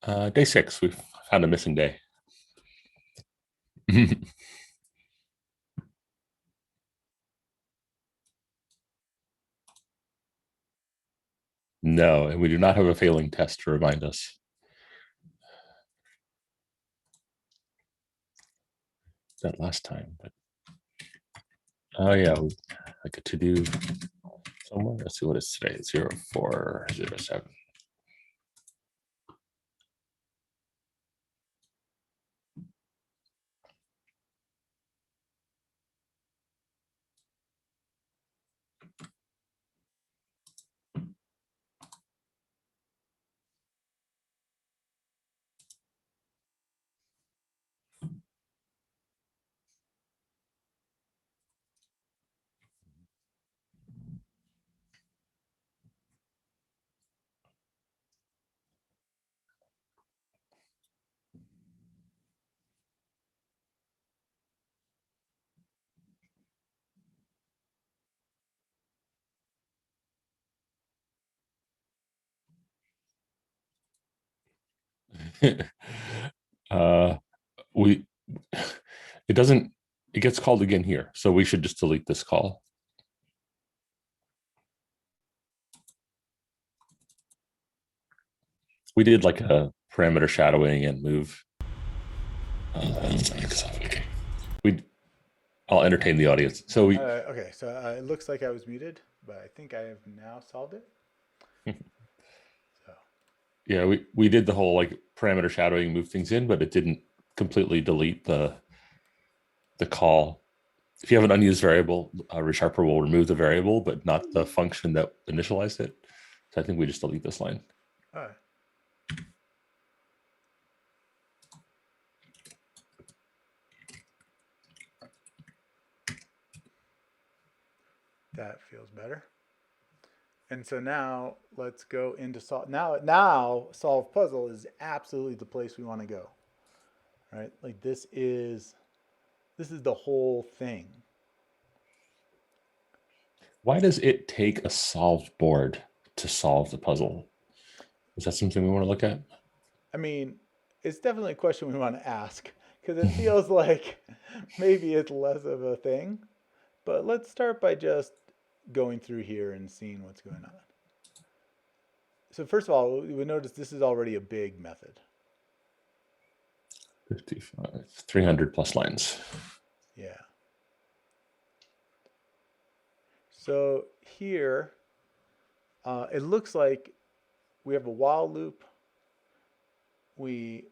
Day 6. We've found a missing day. No, and we do not have a failing test to remind us. That last time, but oh yeah, like a to do somewhere. Let's see what it's today. 0407. uh, we it doesn't. It gets called again here, so we should just delete this call. We did like a parameter shadowing and move. Okay. We. I'll entertain the audience. So we. Okay, so it looks like I was muted, but I think I have now solved it. So, Yeah, we did the whole like parameter shadowing, move things in, but it didn't completely delete the call. If you have an unused variable, ReSharper will remove the variable, but not the function that initialized it. So I think we just delete this line. all right. That feels better. And so now let's go into solve. Now solve puzzle is absolutely the place we want to go, right? Like this is the whole thing. Why does it take a solved board to solve the puzzle? Is that something we want to look at? I mean, it's definitely a question we want to ask because it feels like maybe it's less of a thing. But let's start by just going through here and seeing what's going on. So first of all, we would notice this is already a big method. 55, 300 plus lines. Yeah. So here, it looks like we have a while loop. We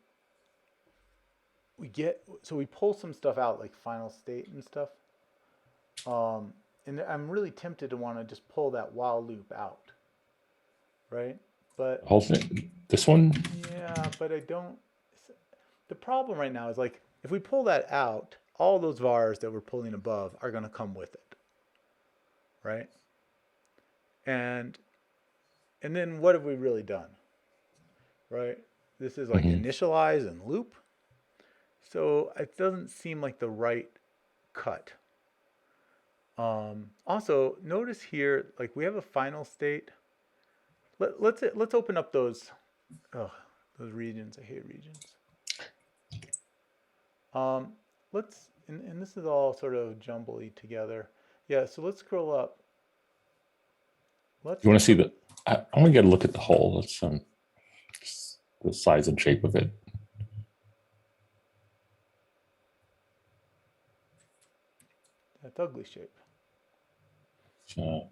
we pull some stuff out like final state and stuff. And I'm really tempted to want to just pull that while loop out, right? But Whole thing. This one. yeah, but I don't. The problem right now is like if we pull that out, all those vars that we're pulling above are going to come with it, right? And and then what have we really done, right? This is like Mm-hmm. initialize and loop. So it doesn't seem like the right cut. Also, notice here, like we have a final state. Let's open up oh, those regions. I hate regions. Um, and this is all sort of jumbly together. Yeah, so let's scroll up. Let's You want to take see a the? I want to get a look at the whole. Let's the size and shape of it. that ugly shape. So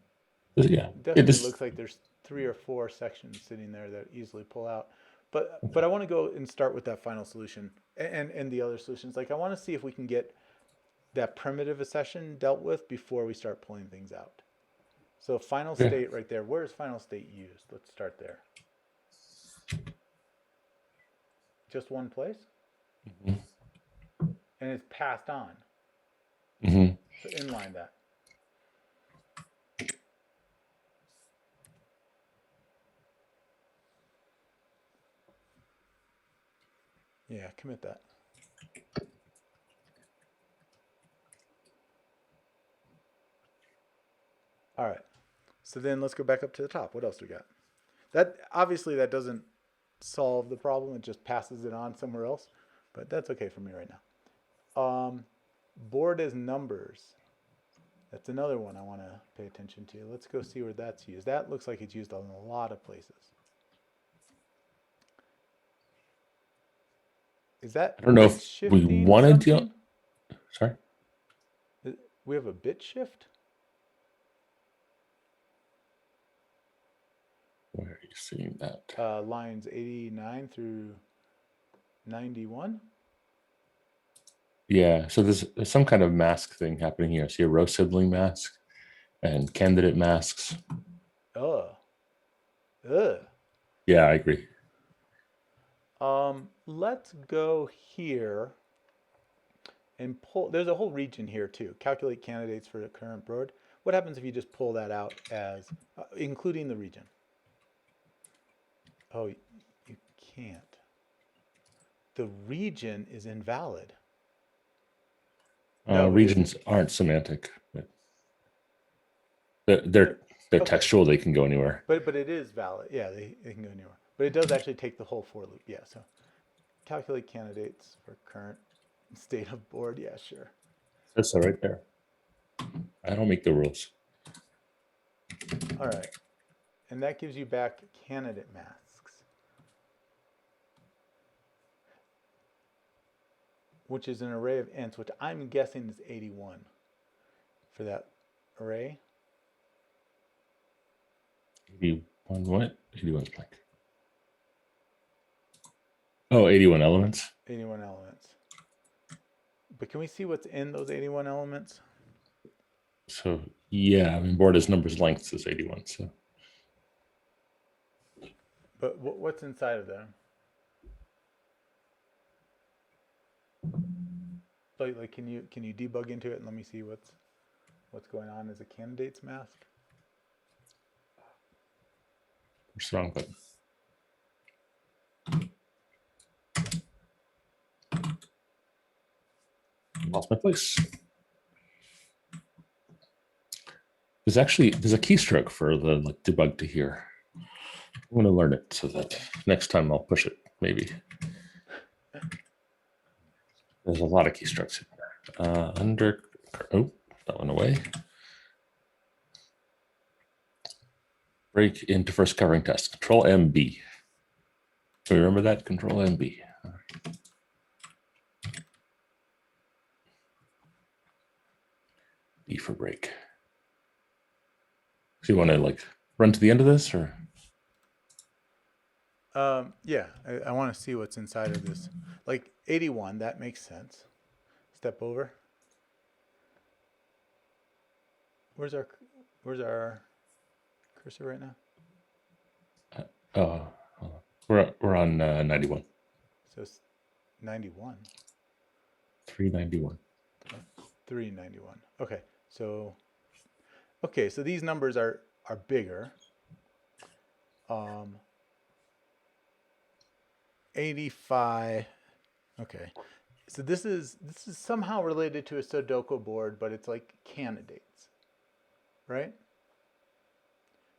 yeah, it Definitely is. looks like there's 3 or 4 sections sitting there that easily pull out. But I want to go and start with that final solution and the other solutions. Like I want to see if we can get that primitive accession dealt with before we start pulling things out. So final Yeah. state right there. Where is final state used? Let's start there. Just one place, Mm-hmm. and it's passed on. Mm-hmm. So inline that. Yeah, commit that. All right. So then let's go back up to the top. What else do we got? That obviously that doesn't solve the problem. It just passes it on somewhere else. But that's okay for me right now. Board as numbers. That's another one I want to pay attention to. Let's go see where that's used. That looks like it's used in a lot of places. Is that I don't know bit if we shifting wanted to. something? Sorry. We have a bit shift? Where are you seeing that? Lines 89 through 91. Yeah. So there's some kind of mask thing happening here. I see a row sibling mask and candidate masks. Ugh. Ugh. Yeah, I agree. Let's go here and pull. There's a whole region here too. Calculate candidates for the current board. What happens if you just pull that out as, including the region? Oh, you can't. The region is invalid. No, Regions aren't semantic. They're okay. textual. They can go anywhere. But it is valid. Yeah, they can go anywhere. But it does actually take the whole for loop. Yeah, so calculate candidates for current state of board. Yeah, sure. That's so right there. I don't make the rules. All right. And that gives you back candidate masks, which is an array of ints, which I'm guessing is 81 for that array. 81 what? 81 blank. Oh, 81 elements. 81 elements. But can we see what's in those 81 elements? So yeah, I mean board is numbers lengths is 81. So But what's inside of them? Like can you debug into it and let me see what's going on as a candidate's mask? what's the wrong button? Lost my place. There's a keystroke for the debug to here. I'm going to learn it so that next time I'll push it. Maybe there's a lot of keystrokes in there. That went away. Break into first covering test. Control MB. Do you remember that? Control MB. B for break. So you want to run to the end of this or? Yeah, I want to see what's inside of this. Like 81, that makes sense. Step over. Where's our cursor right now? We're on 91. So it's 91. 391. 391. Okay, so these numbers are bigger. 85. Okay, so this is somehow related to a Sudoku board, but it's like candidates, right?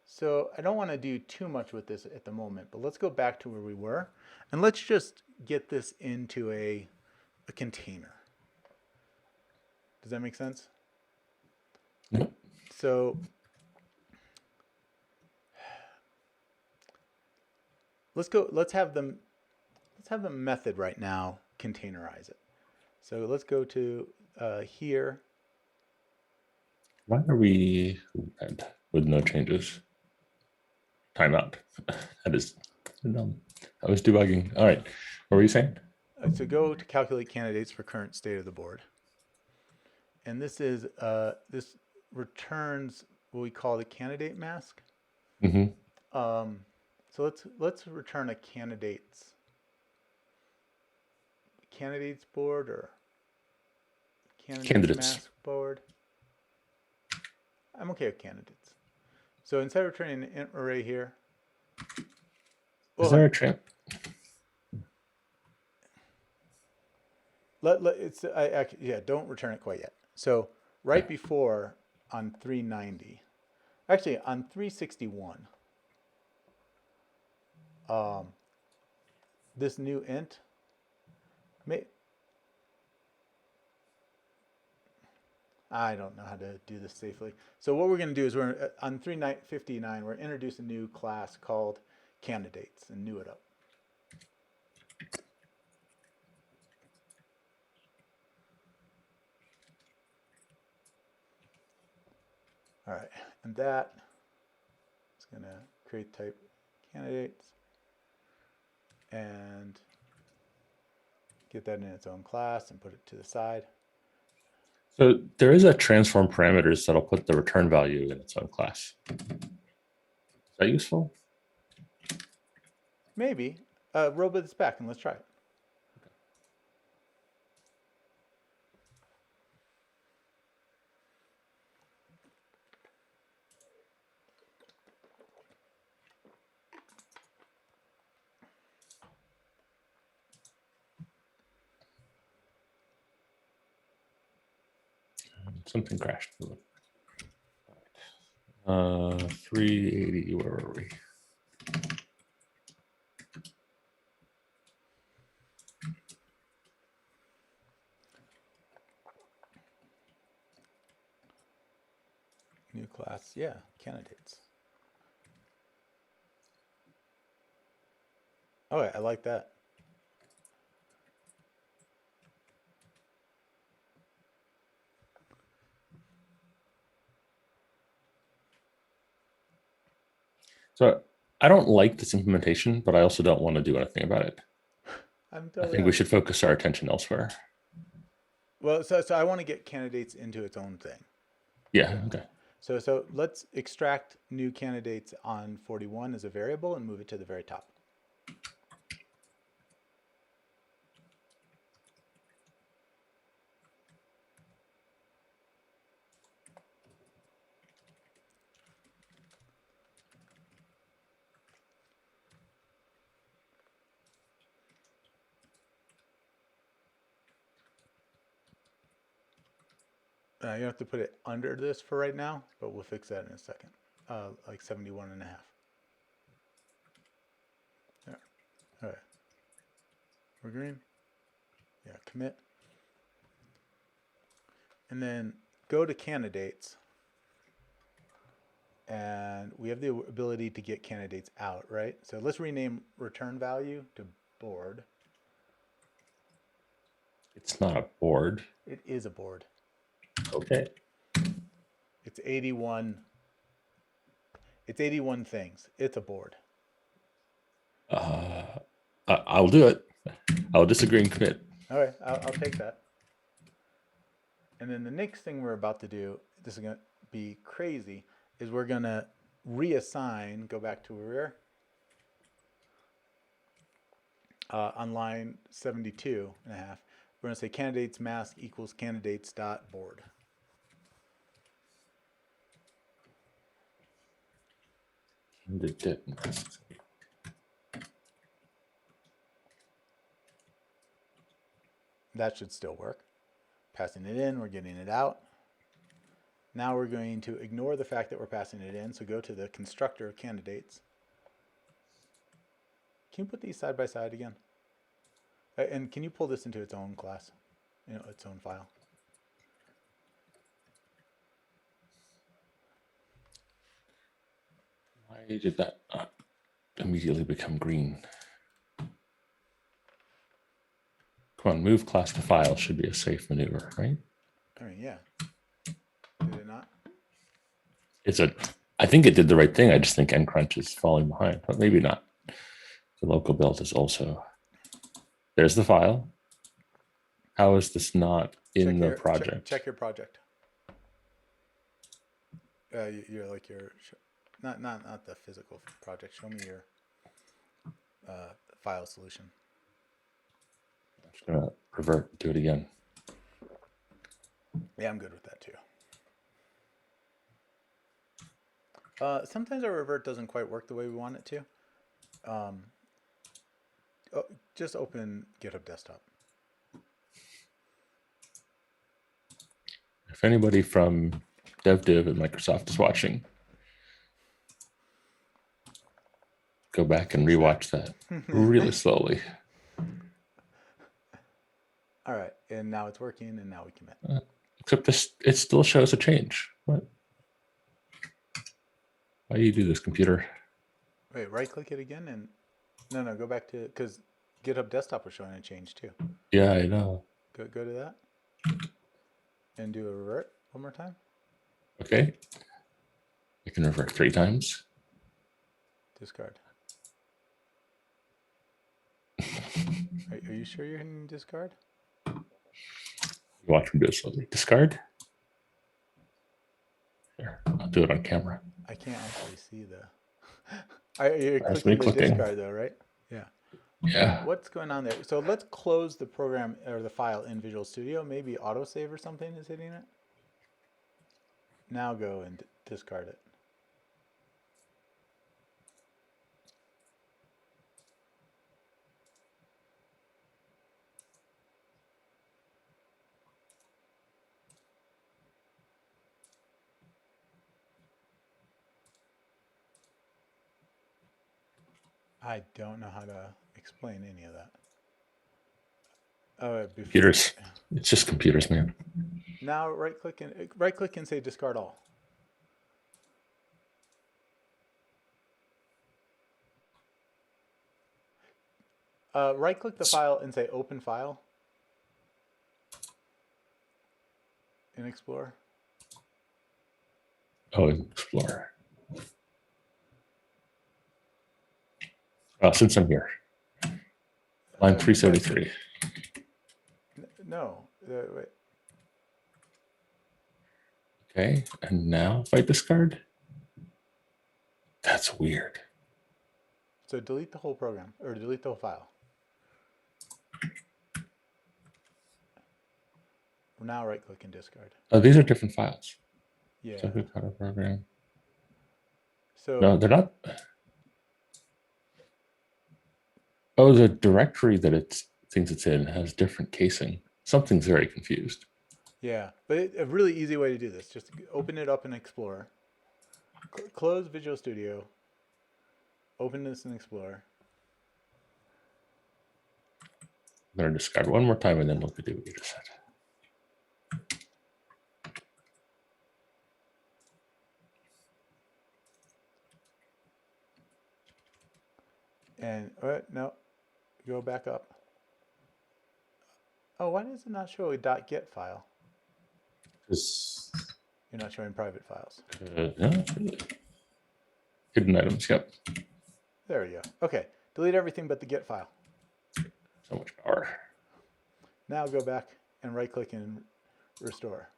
So I don't want to do too much with this at the moment, but let's go back to where we were, and let's just get this into a container. Does that make sense? Yep. So let's have the method right now containerize it. So let's go to here. Why are we with no changes? Timeout. That is dumb. I was debugging. All right. What were you saying? So go to calculate candidates for current state of the board. And this is this returns what we call the candidate mask. Mm-hmm. So let's return a candidates board or candidates mask board. I'm okay with candidates. So instead of returning an int array here, is there a trap? Don't return it quite yet. So right before on 390, actually on 361, this new int, I don't know how to do this safely. So what we're going to do is we're on 359, we're introduce a new class called candidates and new it up. All right, and that is going to create type candidates and get that in its own class and put it to the side. So there is a transform parameters that'll put the return value in its own class. Is that useful? Maybe. Roll this back and let's try it. Something crashed. 380, where were we? New class, yeah, candidates. Oh, I like that. So I don't like this implementation, but I also don't want to do anything about it. I think we should focus our attention elsewhere. Well, so I want to get candidates into its own thing. Yeah, okay. So let's extract new candidates on 41 as a variable and move it to the very top. You don't have to put it under this for right now, but we'll fix that in a second. Like 71 and a half. There. All right. We're green. Yeah, commit. And then go to candidates. And we have the ability to get candidates out, right? So let's rename return value to board. It's not a board. It is a board. Okay. It's 81. It's 81 things. It's a board. I'll do it. I'll disagree and commit. All right, I'll take that. And then the next thing we're about to do, this is going to be crazy, is we're going to reassign, go back to where on line 72 and a half, we're going to say candidates mask equals candidates dot board. That should still work. Passing it in, we're getting it out. Now we're going to ignore the fact that we're passing it in, so go to the constructor of candidates. Can you put these side by side again? And can you pull this into its own class, its own file? Why did that not immediately become green? Come on, move class to file should be a safe maneuver, right? I mean, yeah. Did it not? I think it did the right thing. I just think ncrunch is falling behind, but maybe not. The local build is also, there's the file. How is this not in the project? Check your project. You're like your, not the physical project. Show me your file solution. I'm just gonna revert, do it again. Yeah, I'm good with that too. Sometimes our revert doesn't quite work the way we want it to. Just open GitHub Desktop. If anybody from DevDiv at Microsoft is watching, go back and rewatch that really slowly. All right, and now it's working, and now we commit. Except this, it still shows a change. What? Why do you do this, computer? Wait, right click it again, and no, go back to, because GitHub Desktop was showing a change too. Yeah, I know. Go to that, and do a revert one more time. Okay. I can revert 3 times. Discard. Are you sure you're hitting discard? Watch me do it slowly. Discard. There, I'll do it on camera. I can't actually see the. You're That's clicking me the clicking. discard though, right? Yeah. Yeah. What's going on there? So let's close the program or the file in Visual Studio. Maybe autosave or something is hitting it. Now go and discard it. I don't know how to explain any of that. Oh, Computers. It's just computers, man. Now right click and say discard all. Right click the file and say open file in Explorer. Oh, Explorer. Since I'm here. Line 373. No, wait. Okay, and now if I discard, that's weird. So delete the whole program or delete the whole file. Now right click and discard. Oh, these are different files. Yeah. Sudoku program. So No, they're not. Oh, the directory that it thinks it's in has different casing. Something's very confused. yeah, but a really easy way to do this: just open it up in Explorer, close Visual Studio, open this in Explorer. I'm going to discard one more time and then look at what you just said. And no, go back up. Oh, why does it not show a .get file? Because You're not showing private files. no, hidden items. Yep. There we go. Okay, delete everything but the get file. So much power. Now go back and right click and restore.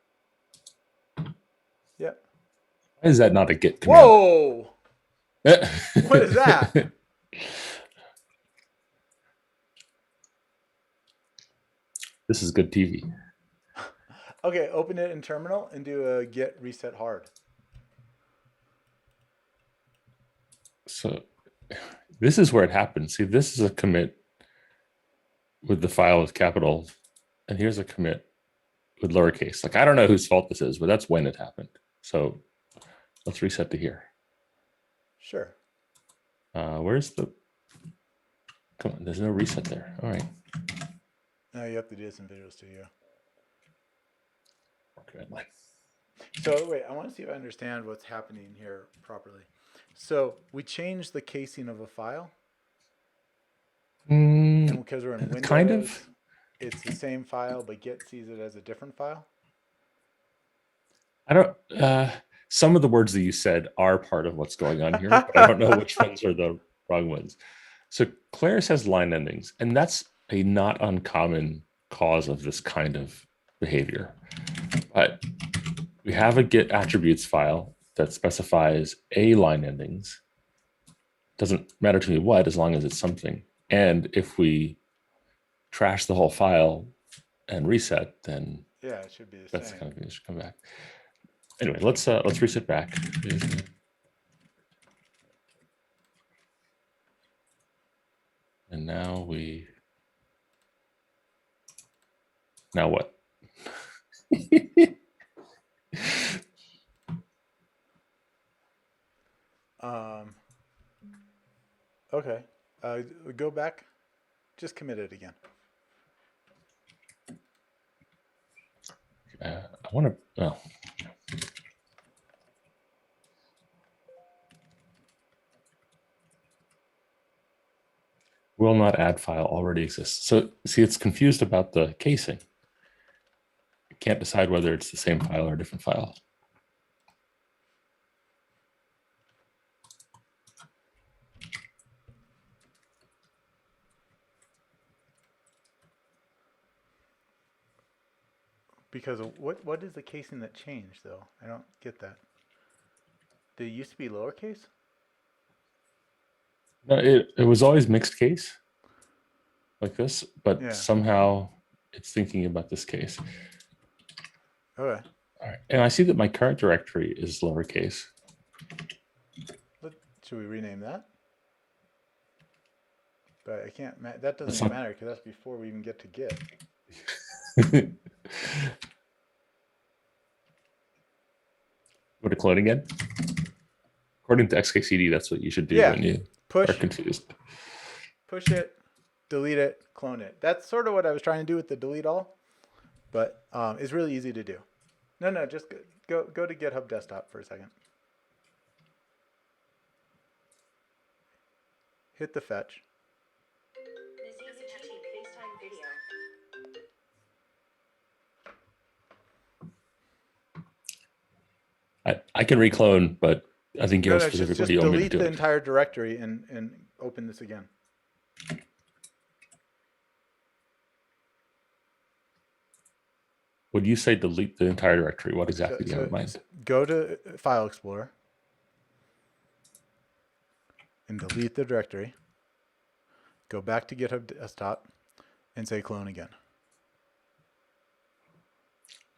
Yep. Why is that not a git command? Whoa! What is that? This is good TV. Okay, open it in terminal and do a get reset hard. So this is where it happens. See, this is a commit with the file with capital, and here's a commit with lowercase. Like, I don't know whose fault this is, but that's when it happened. So let's reset to here. Sure. Where's the, come on, there's no reset there. All right. Now you have to do this in Visual Studio. Okay. So wait, I want to see if I understand what's happening here properly. So we changed the casing of a file. And because we're in Windows, kind of. It's the same file, but Git sees it as a different file. I don't, some of the words that you said are part of what's going on here, but I don't know which ones are the wrong ones. So Claris has line endings, and that's a not uncommon cause of this kind of behavior. But we have a Git attributes file that specifies a line endings. Doesn't matter to me what, as long as it's something. And if we trash the whole file and reset, then yeah, it should be the that's same. kind of it should come back. Anyway, let's reset back. And now what? Okay. Go back. Just commit it again. I want to. Oh. Will not add file already exists. So see, it's confused about the casing. It can't decide whether it's the same file or a different file. Because of what is the casing that changed though? I don't get that. Did it used to be lowercase? No, it was always mixed case like this, but Yeah. somehow it's thinking about this case. Okay. All right. And I see that my current directory is lowercase. Should we rename that? But I can't. That doesn't That's even not. matter because that's before we even get to Git. Go to clone again. According to XKCD, that's what you should do Yeah. when you are Push confused. it, delete it, clone it. That's sort of what I was trying to do with the delete all, but it's really easy to do. No, just go to GitHub Desktop for a second. Hit the fetch. I can reclone, but I think you have a No, specific way just you want me to delete do the it. entire directory and open this again. Would you say delete the entire directory? What exactly do you have in mind? Go to File Explorer and delete the directory. Go back to GitHub Desktop and say clone again.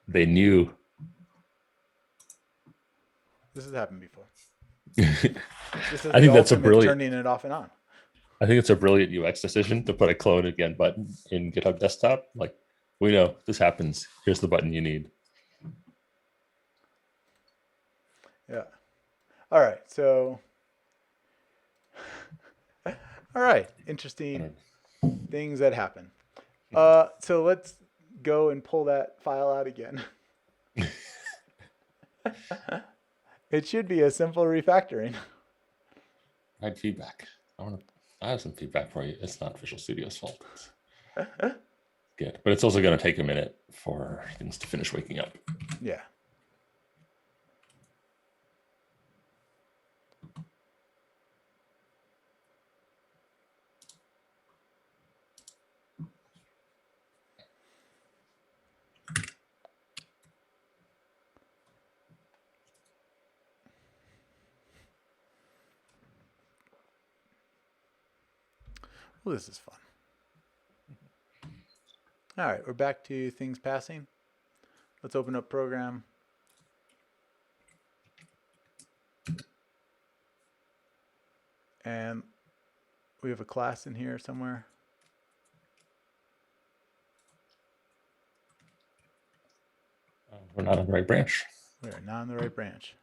They knew. This has happened before. This is I think that's a brilliant. turning it off and on. I think it's a brilliant UX decision to put a clone again button in GitHub Desktop. Like, we know this happens. Here's the button you need. Yeah. All right. So, all right. Interesting things that happen. So let's go and pull that file out again. It should be a simple refactoring. I had feedback. I have some feedback for you. It's not Visual Studio's fault. It's good, but it's also going to take a minute for things to finish waking up. Yeah. Well, this is fun. All right, we're back to things passing. Let's open up program. And we have a class in here somewhere. We're not on the right branch. We are not on the right branch.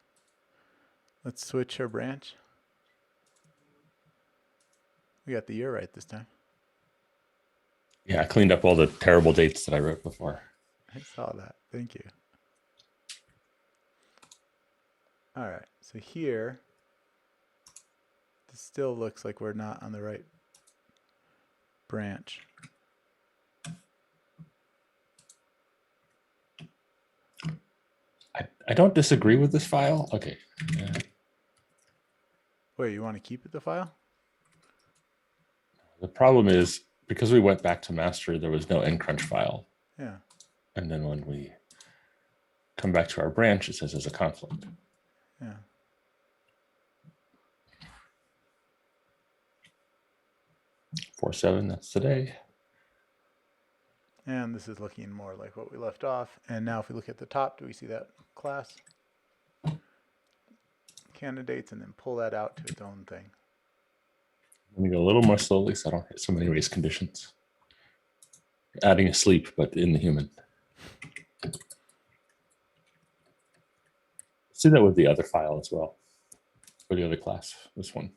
Let's switch our branch. We got the year right this time. Yeah, I cleaned up all the terrible dates that I wrote before. I saw that. Thank you. All right. So here, this still looks like we're not on the right branch. I don't disagree with this file. Okay. Yeah. Wait, you want to keep it the file? The problem is because we went back to master, there was no ncrunch file. Yeah. And then when we come back to our branch, it says there's a conflict. Yeah. Four seven. That's today. And this is looking more like what we left off. And now if we look at the top, do we see that class? Candidates, and then pull that out to its own thing. Let me go a little more slowly so I don't hit so many race conditions. Adding a sleep, but in the human. See that with the other file as well. For the other class, this one.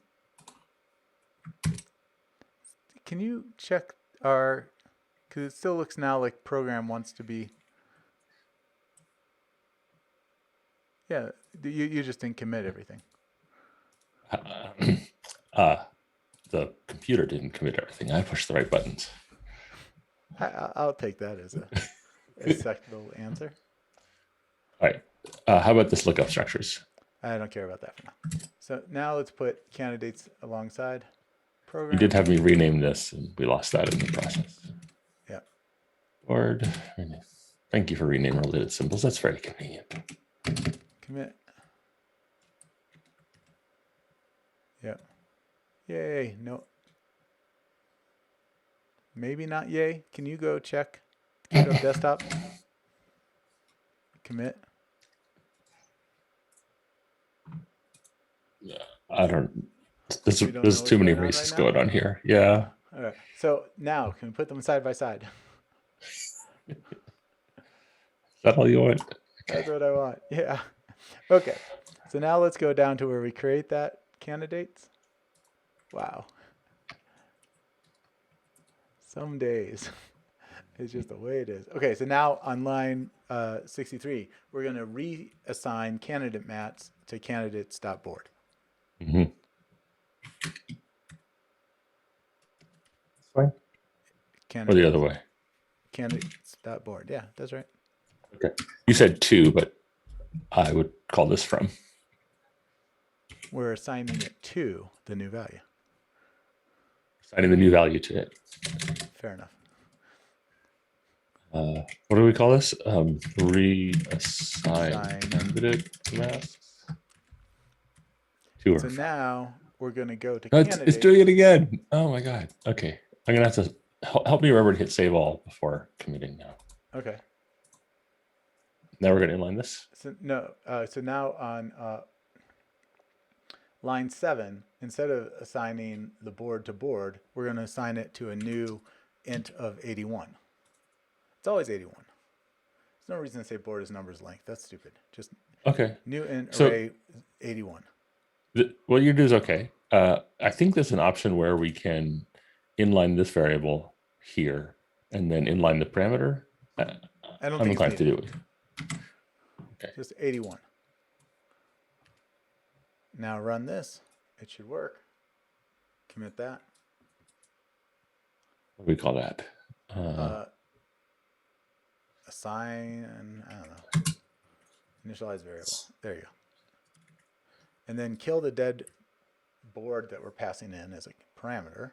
Can you check our, because it still looks now like program wants to be Yeah, you just didn't commit everything. The computer didn't commit everything. I pushed the right buttons. I'll take that as a acceptable answer. All right. How about this lookup structures? I don't care about that for now. So now let's put candidates alongside You did program. have me rename this, and we lost that in the process. Yeah. Board. Thank you for renaming related symbols. That's very convenient. Commit. Yeah. Yay. No. Maybe not yay. Can you go check GitHub desktop? Commit. I don't. You don't know There's what's too many going on right races now? going on here. Yeah. All right. So now can we put them side by side? Is that all you want? That's what I want. Yeah. Okay. So now let's go down to where we create that candidates. Wow. Some days. It's just the way it is. Okay, so now on line 63, we're going to reassign candidate mats to candidates.board. Mm-hmm. Fine. Or the other way. Candidates.board. Yeah, that's right. Okay. You said two, but I would call this from. We're assigning it to the new value. Assigning the new value to it. Fair enough. What do we call this? Reassign Assign. candidate masks. Two So or now we're going to go to no, candidates. it's doing it again. Oh my God. Okay. I'm going to have to help me remember to hit save all before committing now. Okay. Now we're going to inline this. So no. So now on line 7, instead of assigning the board to board, we're going to assign it to a new int of 81. It's always 81. There's no reason to say board is numbers length. That's stupid. Just okay. New int array 81. What you do is okay. I think there's an option where we can inline this variable here and then inline the parameter. I don't I'm think inclined it's to needed. do it. Okay. Just 81. Now run this. It should work. Commit that. What do we call that? Assign, I don't know. Initialize variable. There you go. And then kill the dead board that we're passing in as a parameter.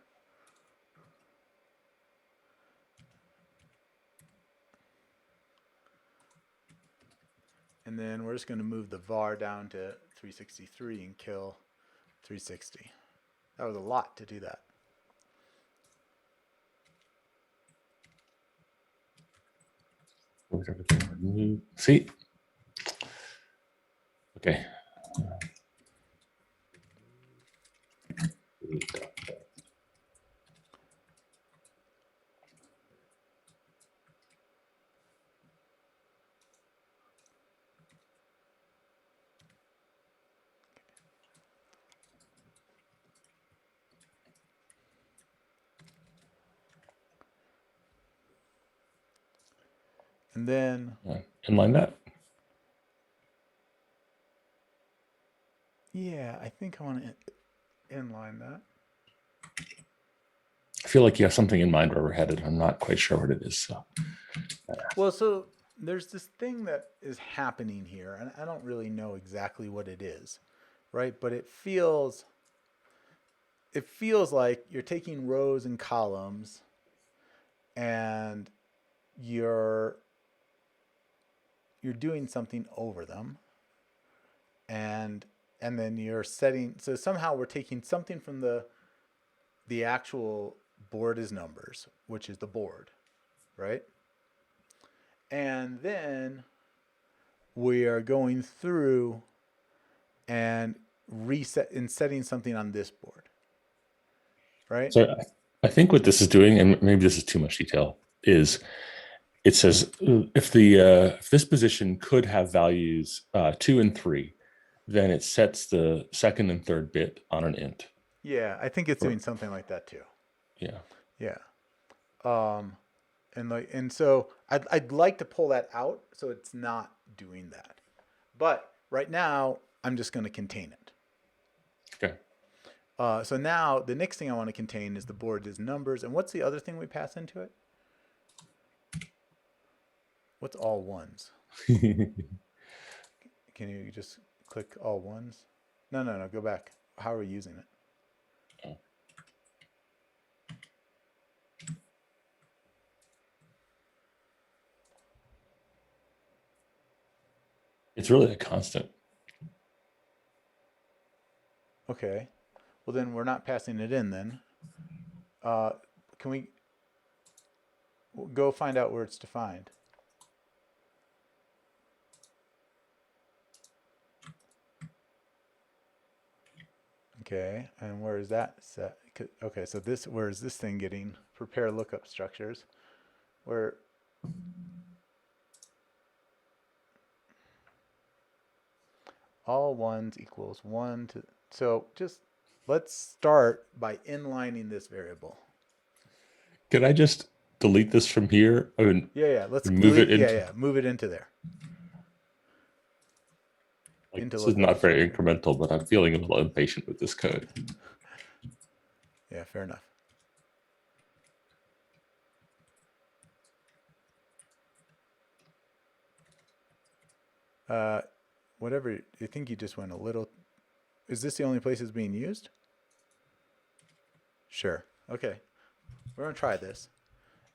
And then we're just going to move the var down to 363 and kill 360. That was a lot to do that. See? Okay. And then inline that. Yeah, I think I want to inline that. I feel like you have something in mind where we're headed. I'm not quite sure what it is. So. Well, so there's this thing that is happening here, and I don't really know exactly what it is, right? But it feels like you're taking rows and columns and you're doing something over them, and then you're setting, so somehow we're taking something from the actual board is numbers, which is the board, right? And then we are going through and reset and setting something on this board, right? So I think what this is doing, and maybe this is too much detail, is it says if this position could have values 2 and 3, then it sets the second and third bit on an int. Yeah, I think it's doing something like that too. Yeah. Yeah. And so I'd like to pull that out so it's not doing that. But Right now, I'm just going to contain it. Okay. So now the next thing I want to contain is the board is numbers. And what's the other thing we pass into it? What's all ones? Can you just click all ones? No, no, no. Go back. How are we using it? It's really a constant. Okay. Well, then we're not passing it in then. Can we go find out where it's defined? Okay, and where is that set? Okay, so this, where is this thing getting? Prepare lookup structures. Where all ones equals 1 to, so just let's start by inlining this variable. Can I just delete this from here? I mean, Yeah, let's move delete, it into move it into there. like Into this is lookup not very structure. incremental, but I'm feeling a little impatient with this code. Yeah, fair enough. Whatever, you think you just went a little, is this the only place it's being used? Sure, okay. We're gonna try this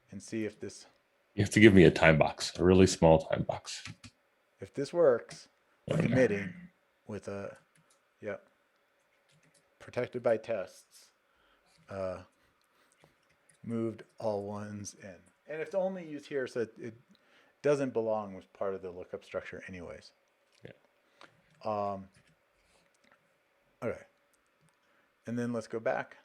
and see if this, You have to give me a time box, a really small time box. if this works. We're There we go. committing with a, yep, protected by tests. Moved all ones in. And it's only used here so it doesn't belong with part of the lookup structure anyways. Yeah. Okay. And then let's go back.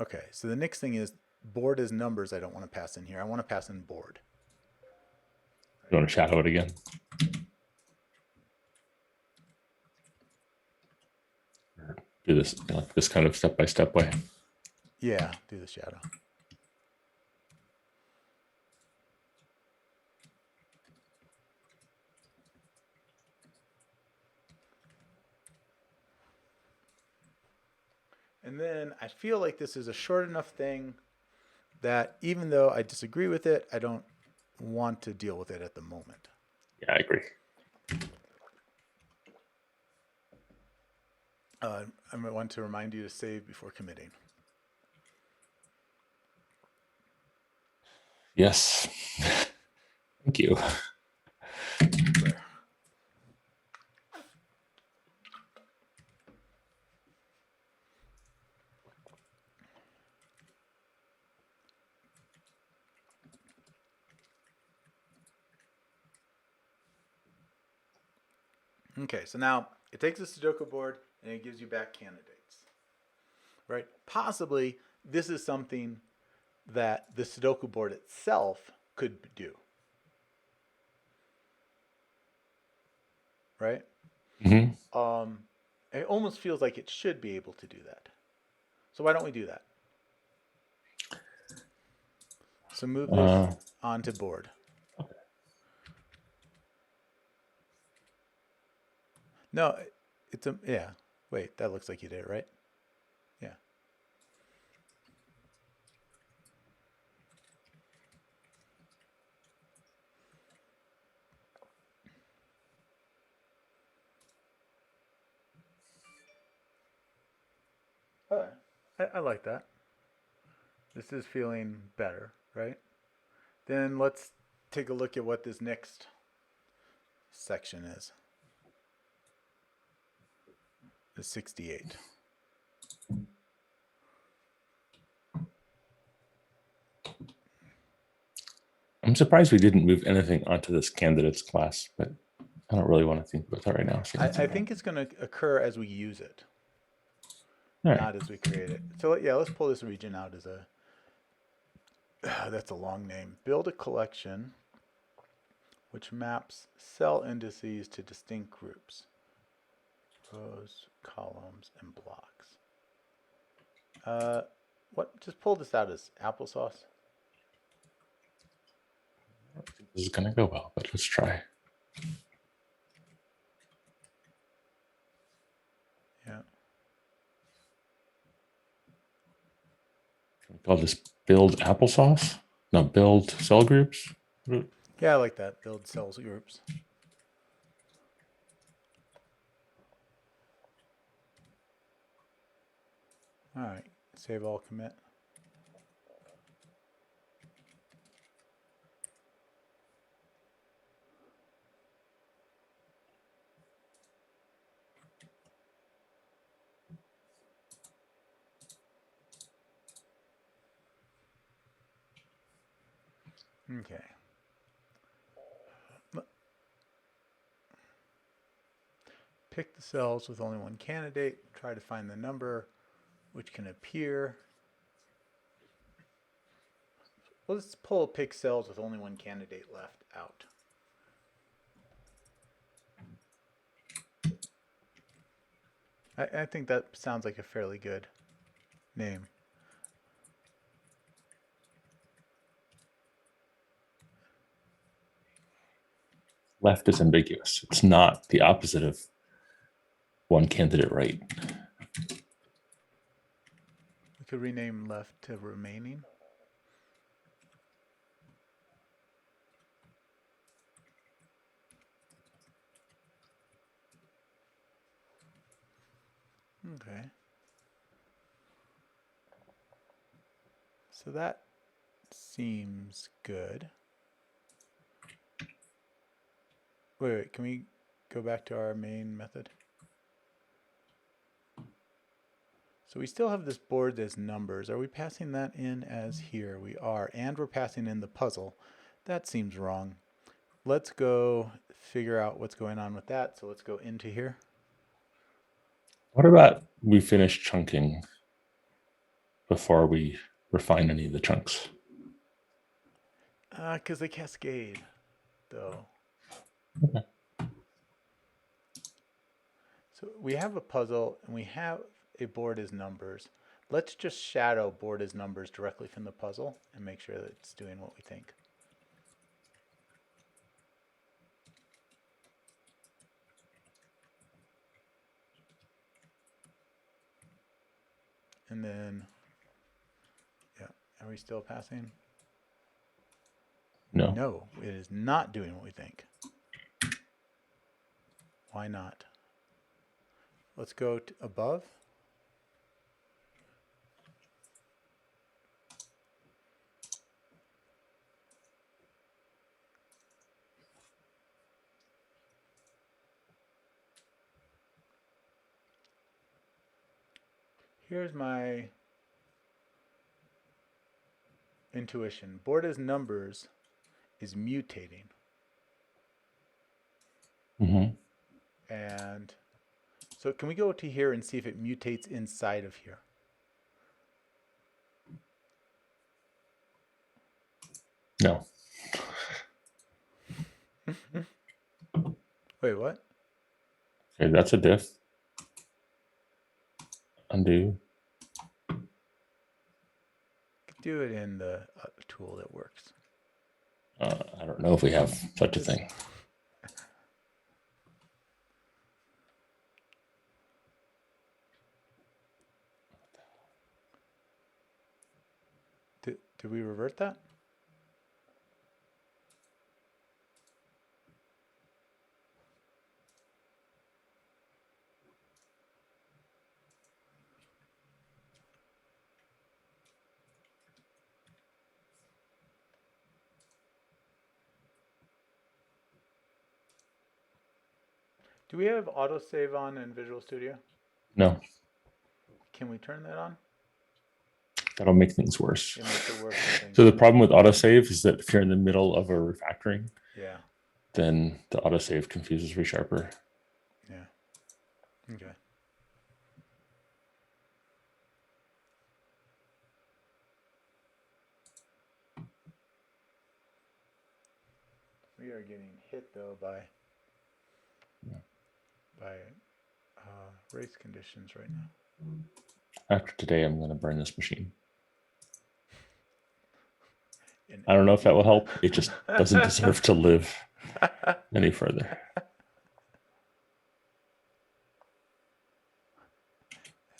Okay, so the next thing is board is numbers I don't want to pass in here. I want to pass in board. You want to shadow it again? Or do this like this kind of step-by-step way. Yeah, do the shadow. And then I feel like this is a short enough thing that even though I disagree with it, I don't want to deal with it at the moment. Yeah, I agree. I might want to remind you to save before committing. Yes. Thank you. Where? Okay, so now it takes a Sudoku board and it gives you back candidates, right? Possibly this is something that the Sudoku board itself could do, right? Mhm. It almost feels like it should be able to do that. So why don't we do that? So move this onto board. No, it's a, yeah. Wait, that looks like you did it, right? Yeah. All right. I like that. This is feeling better, right? Then let's take a look at what this next section is. The 68. I'm surprised we didn't move anything onto this candidates class, but I don't really want to think about that right now. So I think it's going to occur as we use it, all right. not as we create it. So yeah, let's pull this region out as a, that's a long name. Build a collection which maps cell indices to distinct groups. Rows, columns, and blocks. What? Just pull this out as applesauce. This is going to go well, but let's try. Yeah. Can we call this build applesauce? No, build cell groups. Yeah, I like that. Build cells groups. All right. Save all commit. Okay. Pick the cells with only one candidate. Try to find the number which can appear. Let's pull pick cells with only one candidate left out. I think that sounds like a fairly good name. Left is ambiguous. It's not the opposite of one candidate right. We could rename left to remaining. Okay. So that seems good. Wait, can we go back to our main method? So we still have this board as numbers. Are we passing that in as here? We are, and we're passing in the puzzle. That seems wrong. Let's go figure out what's going on with that. So let's go into here. What about we finish chunking before we refine any of the chunks? Because they cascade, though. Okay. So we have a puzzle and we have a board as numbers. Let's just shadow board as numbers directly from the puzzle and make sure that it's doing what we think. And then, yeah, are we still passing? No. No, it is not doing what we think. Why not? Let's go to above. Here's my intuition. Board as numbers is mutating. Mm-hmm. And so can we go to here and see if it mutates inside of here? No. Wait, what? Okay, that's a diff. Undo. Do it in the tool that works. I don't know if we have such a thing. Did we revert that? Do we have autosave on in Visual Studio? No. Can we turn that on? That'll make things worse. It makes it worse, I think. So the problem with autosave is that if you're in the middle of a refactoring, Yeah. then the autosave confuses ReSharper. Yeah. Okay. We are getting hit though by race conditions right now. After today, I'm going to burn this machine. I don't know if that will help. It just doesn't deserve to live any further.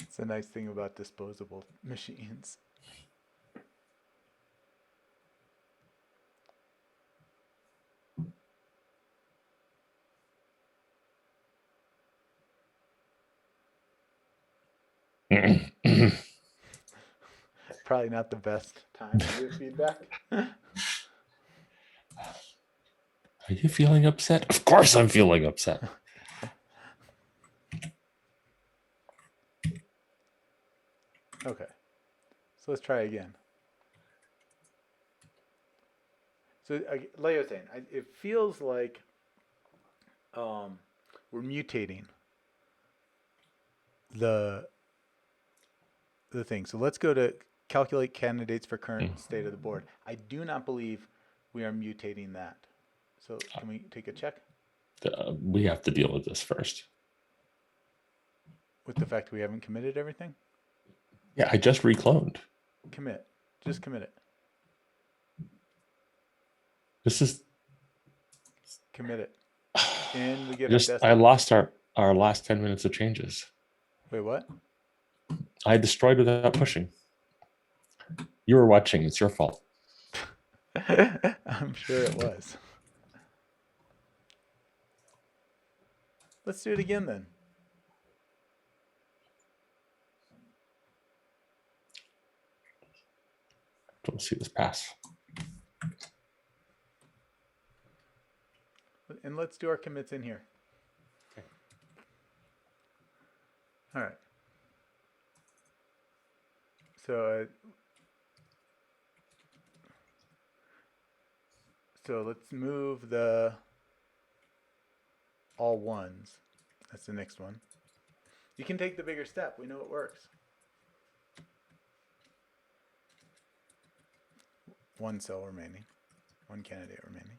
It's a nice thing about disposable machines. Probably not the best time to give feedback. Are you feeling upset? Of course I'm feeling upset. Okay, so let's try again. So like I was saying, it feels like we're mutating the thing. So let's go to calculate candidates for current state of the board. I do not believe we are mutating that. So can we take a check? We have to deal with this first. With the fact we haven't committed everything? Yeah, I just recloned. Commit. Just commit it. This is Commit it. And we get I lost our last 10 minutes of changes. Wait, what? I destroyed without pushing. You were watching. It's your fault. I'm sure it was. Let's do it again then. We'll see this pass. And let's do our commits in here. Okay. All right. So let's move the all ones. That's the next one. You can take the bigger step. We know it works. One cell remaining. One candidate remaining.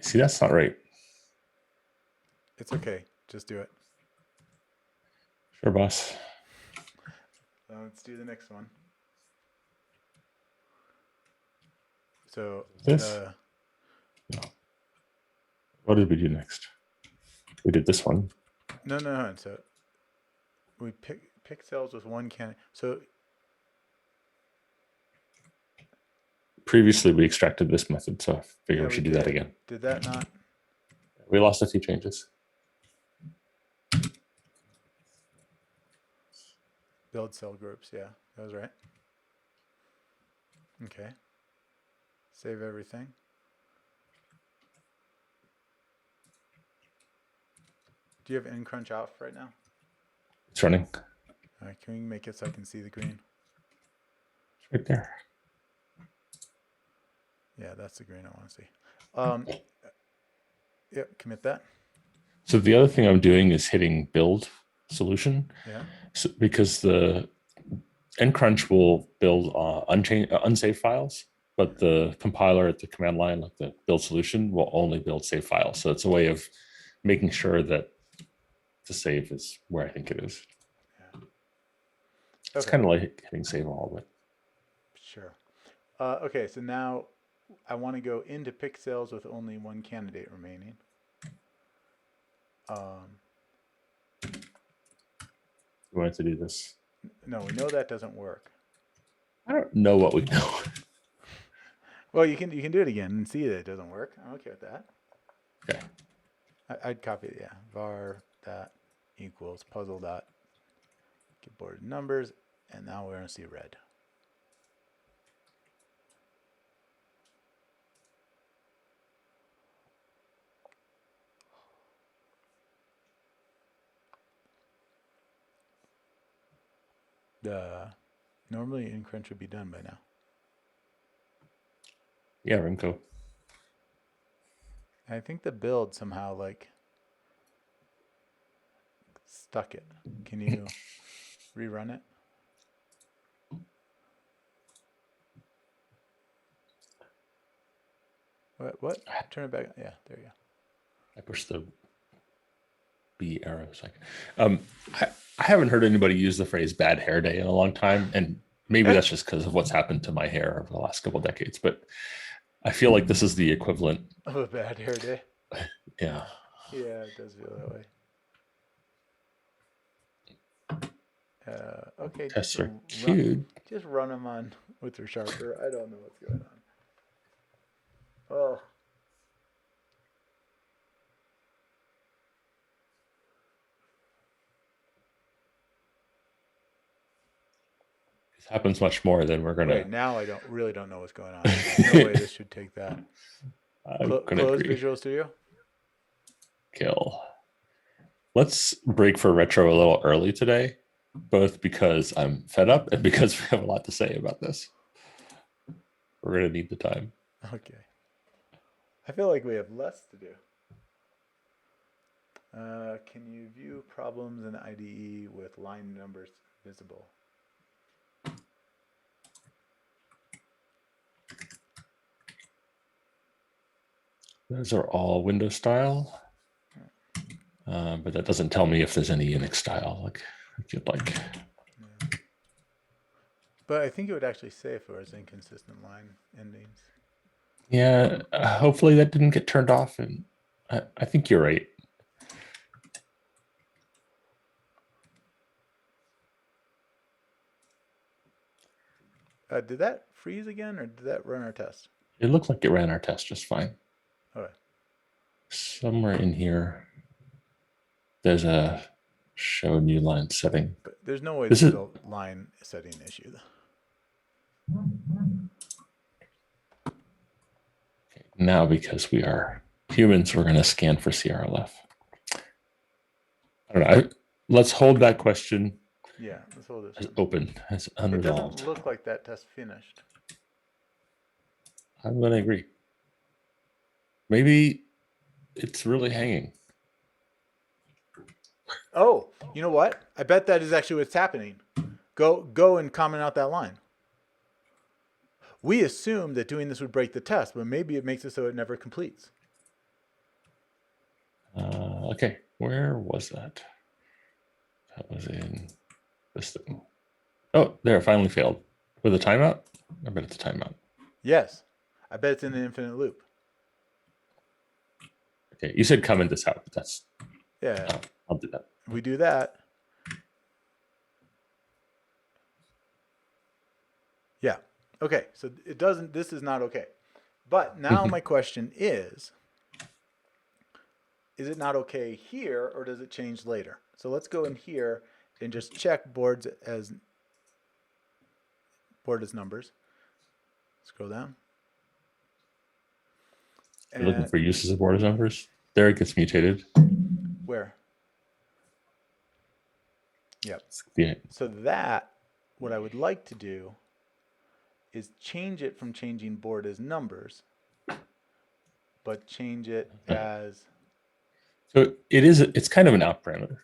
See, that's not right. It's okay. Just do it. Sure, boss. Let's do the next one. So this? No. What did we do next? We did this one. No. So we pick cells with one candidate. So previously we extracted this method, so I figure yeah, we should do that again. Did that not? We lost a few changes. Build cell groups. Yeah, that was right. Okay. Save everything. Do you have Crunch off right now? It's running. All right, can we make it so I can see the green? It's right there. Yeah, that's the green I want to see. Yep, commit that. So the other thing I'm doing is hitting build solution. Yeah. So, because the ncrunch will build unsaved files, but the compiler at the command line, like the build solution, will only build save files. So it's a way of making sure that the save is where I think it is. Yeah. It's kind of like hitting save all, but sure. Okay, so now I want to go into pick cells with only one candidate remaining. We wanted to do this. No, we know that doesn't work. I don't know what we know. Well, you can do it again and see that it doesn't work. I'm okay with that. Okay. I'd copy it. Yeah, var that equals puzzle dot get boarded numbers, and now we're gonna see red. Normally Crunch would be done by now. Yeah, Remco. I think the build somehow like stuck it. Can you rerun it? What? Turn it back. Yeah, there you go. I pushed the B arrow a second. I, I haven't heard anybody use the phrase bad hair day in a long time. And maybe that's just because of what's happened to my hair over the last couple of decades. But I feel like this is the equivalent. Of a bad hair day. Yeah. Yeah, it does feel that way. Okay, Tests are queued. just run them on with your sharper. I don't know what's going on. Oh, This happens much more than we're wait. gonna. Now I really don't know what's going on. There's no way this should take that. I'm gonna Close agree. Visual Studio. Kill. Let's break for retro a little early today, both because I'm fed up and because we have a lot to say about this. We're gonna need the time. Okay. I feel like we have less to do. Can you view problems in IDE with line numbers visible? Those are all Windows style, but that doesn't tell me if there's any Unix style. Like if you'd like. Yeah. But I think it would actually say if it was inconsistent line endings. Yeah, hopefully that didn't get turned off, and I think you're right. Did that freeze again, or did that run our test? It looked like it ran our test just fine. Okay. Somewhere in here, there's a show new line setting. But there's no way This this is- is a line setting issue. Okay, now, because we are humans, we're going to scan for CRLF. I don't know. Let's hold that question Yeah, let's hold this. as open, as It unresolved. doesn't look like that test finished. I'm going to agree. Maybe it's really hanging. Oh, you know what? I bet that is actually what's happening. Go and comment out that line. We assumed that doing this would break the test, but maybe it makes it so it never completes. Okay, where was that? That was in this thing. Oh, there, it finally failed. With a timeout? I bet it's a timeout. Yes. I bet it's in an infinite loop. Okay, you said comment this out, but that's, Yeah. I'll do that. We do that. Yeah. Okay. So it doesn't, this is not okay. But now my question is it not okay here, or does it change later? So let's go in here and just check board as numbers. Scroll down. You're looking for uses of board as numbers. There it gets mutated. Where? Yep. Yeah. So that, what I would like to do is change it from changing board as numbers, but change it as... So it's kind of an out parameter.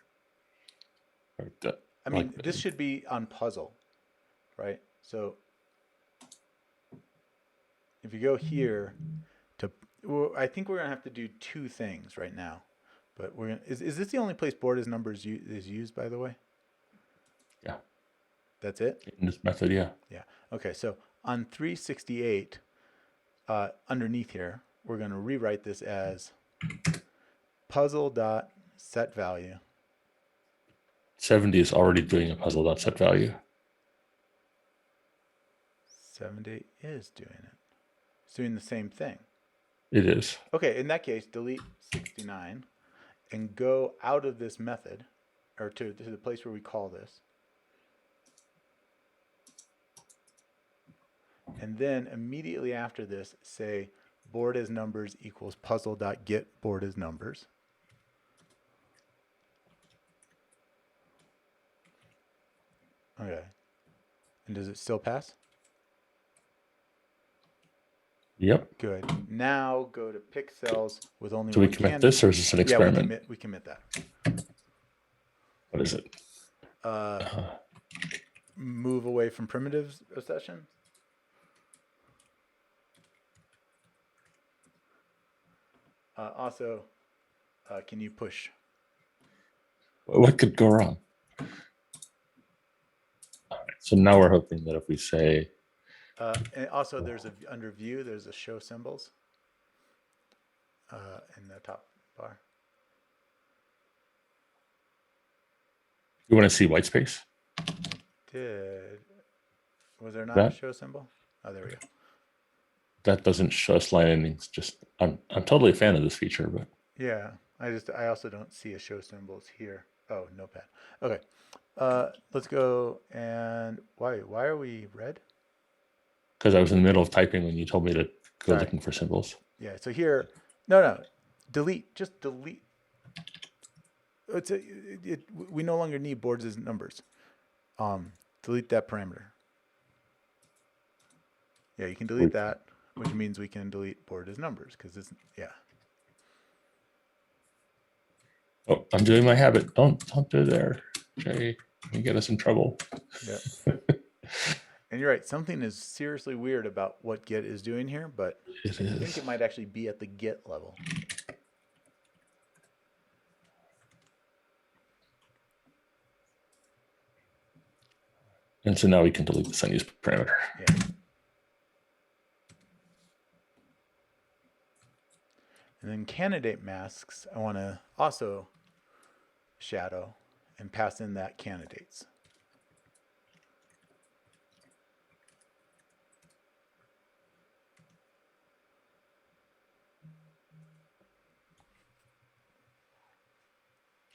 I mean, this should be on puzzle, right? So if you go here to, well, I think we're gonna have to do two things right now, but we're gonna, is this the only place board as numbers is used, by the way? Yeah. That's it? In this method, yeah. Yeah. Okay, so on 368, underneath here, we're gonna rewrite this as puzzle.setValue. 70 is already doing a puzzle.set value. 70 is doing it. It's doing the same thing. It is. Okay, in that case, delete 69 and go out of this method, or to the place where we call this. And then immediately after this, say board as numbers equals puzzle.get board as numbers. Okay. And does it still pass? Yep. Good. Now go to pick cells with only Do we one commit candidate. this, or is this an experiment? Yeah, we commit that. What is it? Move away from primitives session. Also, can you push? What could go wrong? All right, so now we're hoping that if we say, And also, there's under view, there's a show symbols in the top bar. you want to see white space, Did was there not a that show symbol? Oh, there we go. that doesn't show us line endings. Just I'm totally a fan of this feature, but Yeah, I also don't see a show symbols here. Oh, notepad. Okay. Let's go and why are we red? because I was in the middle of typing when you told me to go Sorry. looking for symbols. Yeah. So here, no, delete. Just delete. We no longer need boards as numbers. Delete that parameter. Yeah, you can delete that, which means we can delete board as numbers because it's yeah. Oh, I'm doing my habit. Don't do there, Jay. You get us in trouble. Yeah. And you're right. Something is seriously weird about what Git is doing here, but It I think is. it might actually be at the Git level. And so now we can delete this unused parameter. Yeah. And then candidate masks, I want to also shadow and pass in that candidates.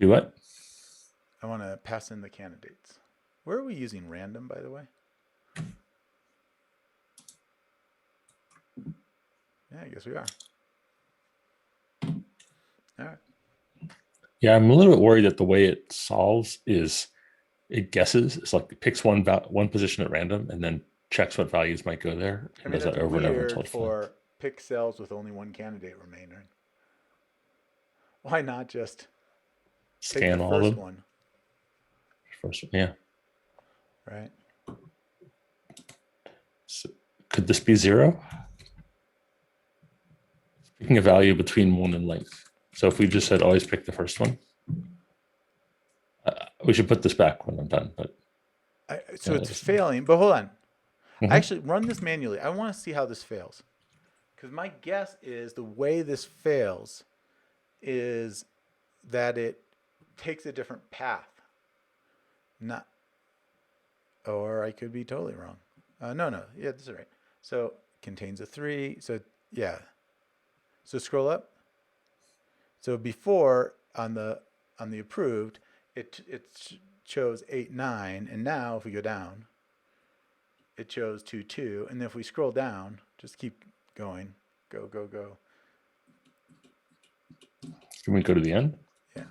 Do what? I want to pass in the candidates. Where are we using random, by the way? Yeah, I guess we are. All right. Yeah, I'm a little bit worried that the way it solves is it guesses. It's like it picks one position at random and then checks what values might go there I and mean, does that's that over and over until weird it finds. for pick cells with only one candidate remaining. Why not just pick the Scan all of first them. one, First, yeah. right? So could this be 0? Picking a value between 1 and length. So if we just said always pick the first one, we should put this back when I'm done. But So it's failing, but hold on. I Mhm. actually run this manually. I want to see how this fails. Because my guess is the way this fails is that it takes a different path. Not, or I could be totally wrong. No. Yeah, this is right. So contains a 3. So yeah. So scroll up. So before on the approved, it chose 8, 9, and now if we go down, it chose 2, 2, and then if we scroll down, just keep going, go. Can we go to the end? Yeah.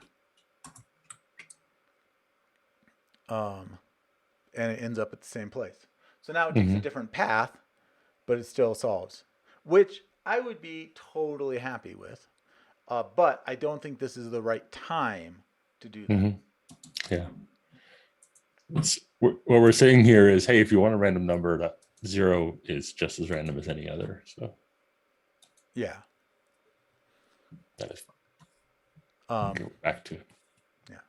And it ends up at the same place. So now it takes a different path, but it still solves, which I would be totally happy with. But I don't think this is the right time to do that. Yeah. What we're saying here is, hey, if you want a random number, that 0 is just as random as any other. So Yeah. that is fine. Go back to. Yeah.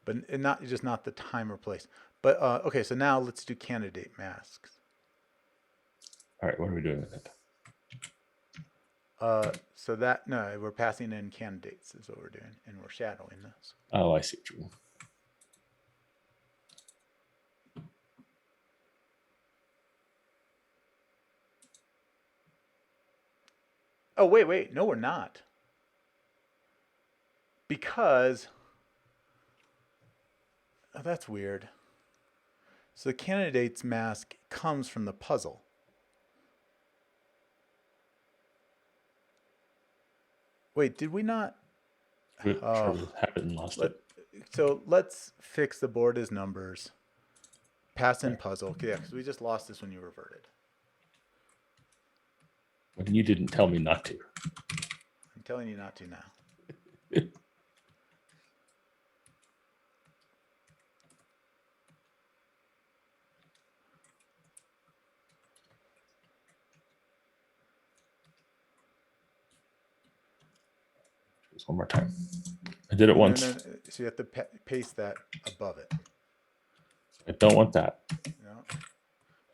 But not the time or place. But okay, so now let's do candidate masks. All right, what are we doing with it? So that no, we're passing in candidates is what we're doing, and we're shadowing this. Oh, I see what you mean. Oh wait, no, we're not, because that's weird. So the candidate's mask comes from the puzzle. Wait, did we not? We Oh, have it and lost it. so let's fix the board as numbers. Pass in puzzle. Okay, yeah, because we just lost this when you reverted. When you didn't tell me not to. I'm telling you not to now. Just one more time. I did it once. No. So you have to paste that above it. I don't want that. No,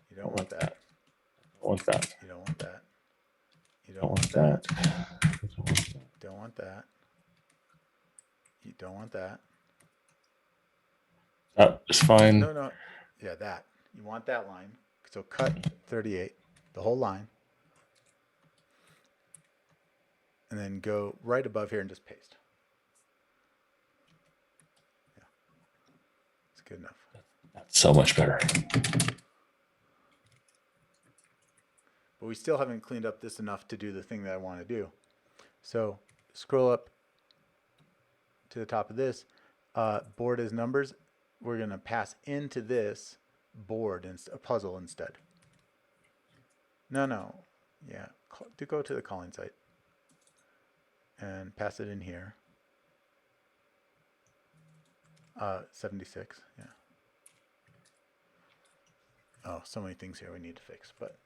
you don't want that. I want that. You don't want that. You I don't want that. that. Don't want that. You don't want that. That is fine. No. Yeah, that. You want that line. So cut 38, the whole line. And then go right above here and just paste. Yeah. It's good enough. That's so much better. But we still haven't cleaned up this enough to do the thing that I want to do. So scroll up to the top of this. Board as numbers. We're going to pass into this board and a puzzle instead. No. Yeah. Go to the calling site and pass it in here. 76. Yeah. Oh, so many things here we need to fix, but.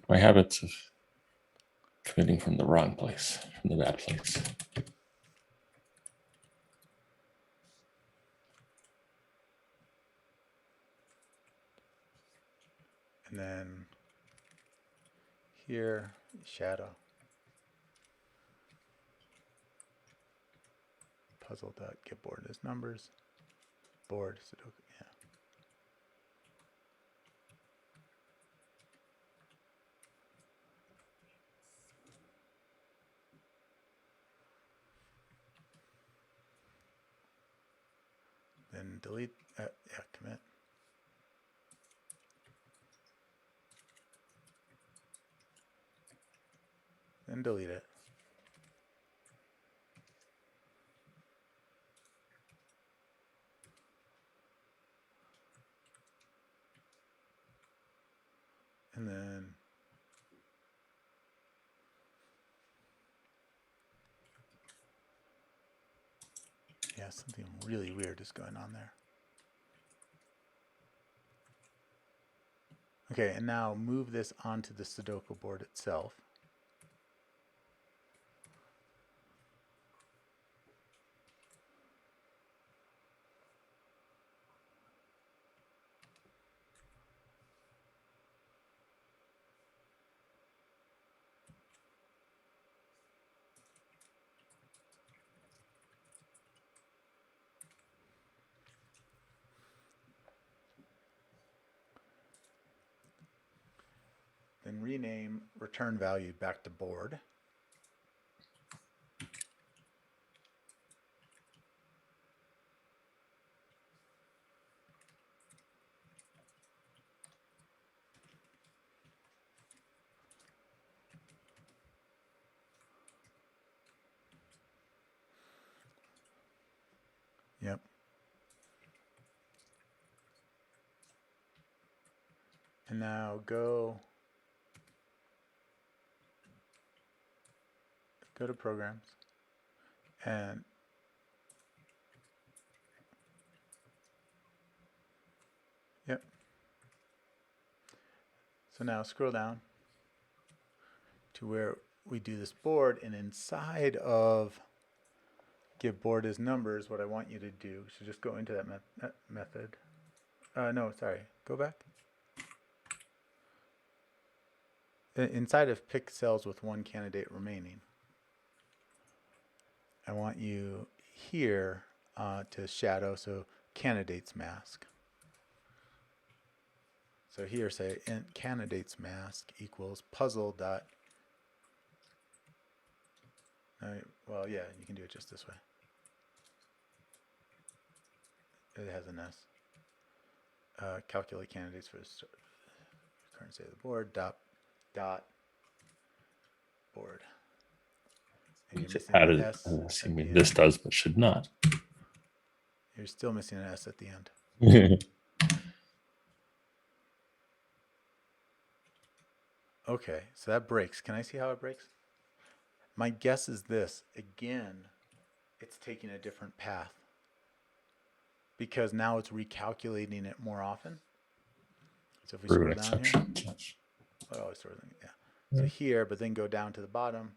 My habits of committing from the wrong place, from the bad place. And then here, shadow. Puzzle.get board as numbers. Board, Sudoku, yeah. Then delete, commit. Then delete it. And then yeah, something really weird is going on there. Okay, and now move this onto the Sudoku board itself. Then rename return value back to board. Yep. And now go to programs and yep. So now scroll down to where we do this board, and inside of give board as numbers, what I want you to do, so just go into that method. No, sorry, go back. Inside of pick cells with one candidate remaining, I want you here to shadow, so candidates mask. So here say int candidates mask equals puzzle dot. Well, yeah, you can do it just this way. It has an S. Calculate candidates for the current state of the board. Dot board. And you're missing Added, an S. I mean, this does, but should not. You're still missing an S at the end. Okay, so that breaks. Can I see how it breaks? My guess is this. Again, it's taking a different path because now it's recalculating it more often. So if we Through an scroll down here, exception. Yes. oh, always sort of thing, yeah. So here, but then go down to the bottom,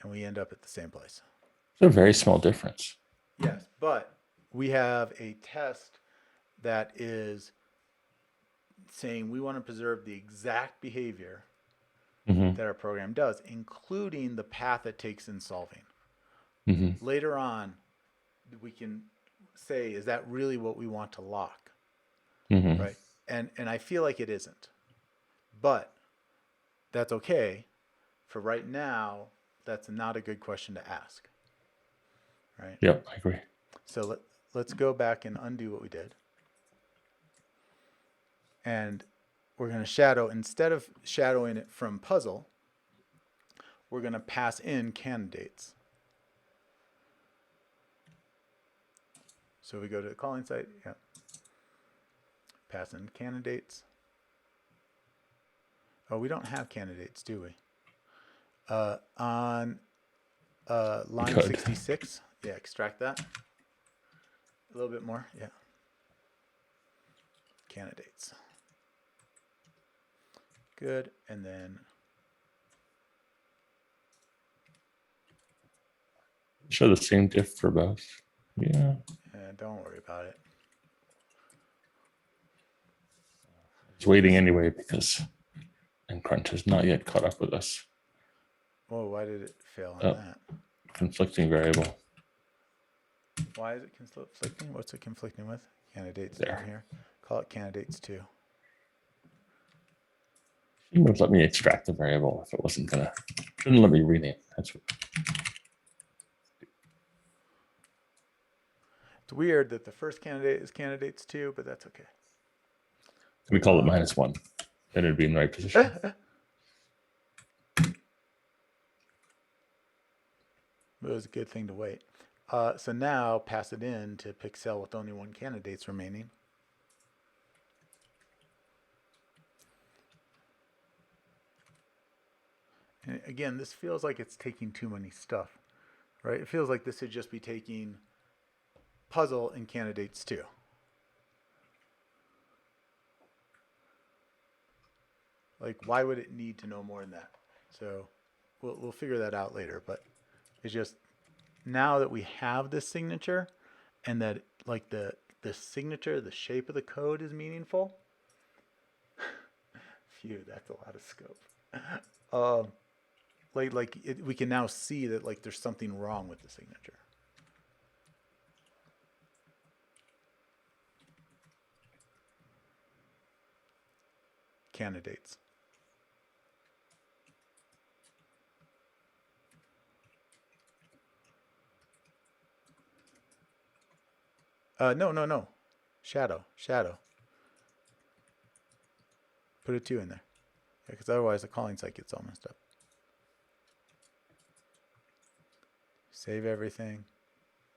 and we end up at the same place. It's a very small difference. Yes, but we have a test that is saying we want to preserve the exact behavior Mm-hmm. that our program does, including the path it takes in solving. Mm-hmm. Later on, we can say, is that really what we want to lock? Mm-hmm. Right? And I feel like it isn't. But that's okay. For right now, that's not a good question to ask. Right? Yep, I agree. So let's go back and undo what we did. And we're going to shadow, instead of shadowing it from puzzle, we're going to pass in candidates. So we go to the calling site, yeah. Pass in candidates. Oh, we don't have candidates, do we? On line Good. 66, yeah, extract that. A little bit more, yeah. Candidates. Good, and then Show the same diff for both. Yeah. don't worry about it. It's waiting anyway because Crunch has not yet caught up with us. Oh, why did it fail on that? Conflicting variable. Why is it conflicting? What's it conflicting with? Candidates There. down here. Call it candidates 2. It would let me extract the variable if it wasn't gonna. Shouldn't let me rename. That's what. It's weird that the first candidate is candidates 2, but that's okay. We call it -1. Then it'd be in the right position. It was a good thing to wait. So now pass it in to pick cell with only 1 candidates remaining. And again, this feels like it's taking too many stuff, right? It feels like this should just be taking puzzle and candidates 2. Like, why would it need to know more than that? So we'll figure that out later, but it's just now that we have this signature and that like the signature, the shape of the code is meaningful. Phew, that's a lot of scope. We can now see that like there's something wrong with the signature. Candidates. No. Shadow. Put a 2 in there. Yeah, because otherwise the calling site gets all messed up. Save everything.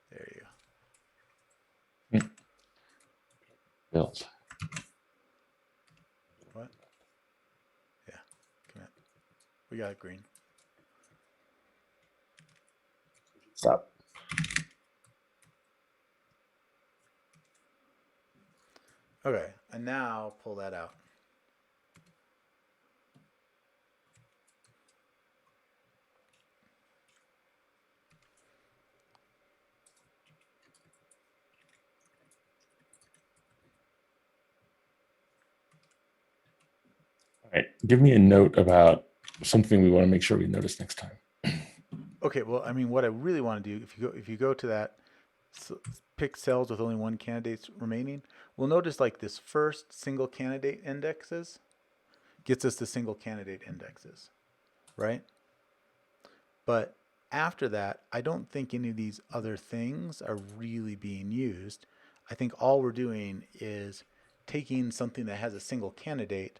There you go. Built. What? Yeah. Commit. We got it green. Stop. Okay, and now pull that out. All right. Give me a note about something we want to make sure we notice next time. Okay, well, I mean, what I really want to do, if you go to that, pick cells with only 1 candidate remaining, we'll notice like this first single candidate indexes gets us the single candidate indexes, right? But after that, I don't think any of these other things are really being used. I think all we're doing is taking something that has a single candidate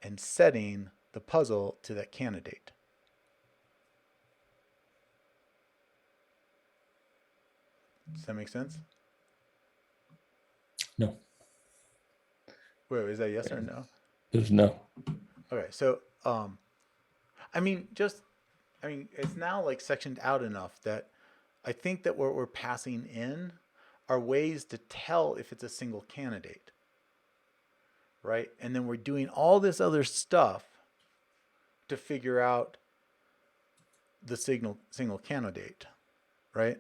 and setting the puzzle to that candidate. Does that make sense? No. Wait, is that yes or no? There's no. Okay, so I mean, it's now like sectioned out enough that I think that what we're passing in are ways to tell if it's a single candidate, right? And then we're doing all this other stuff to figure out the single candidate, right?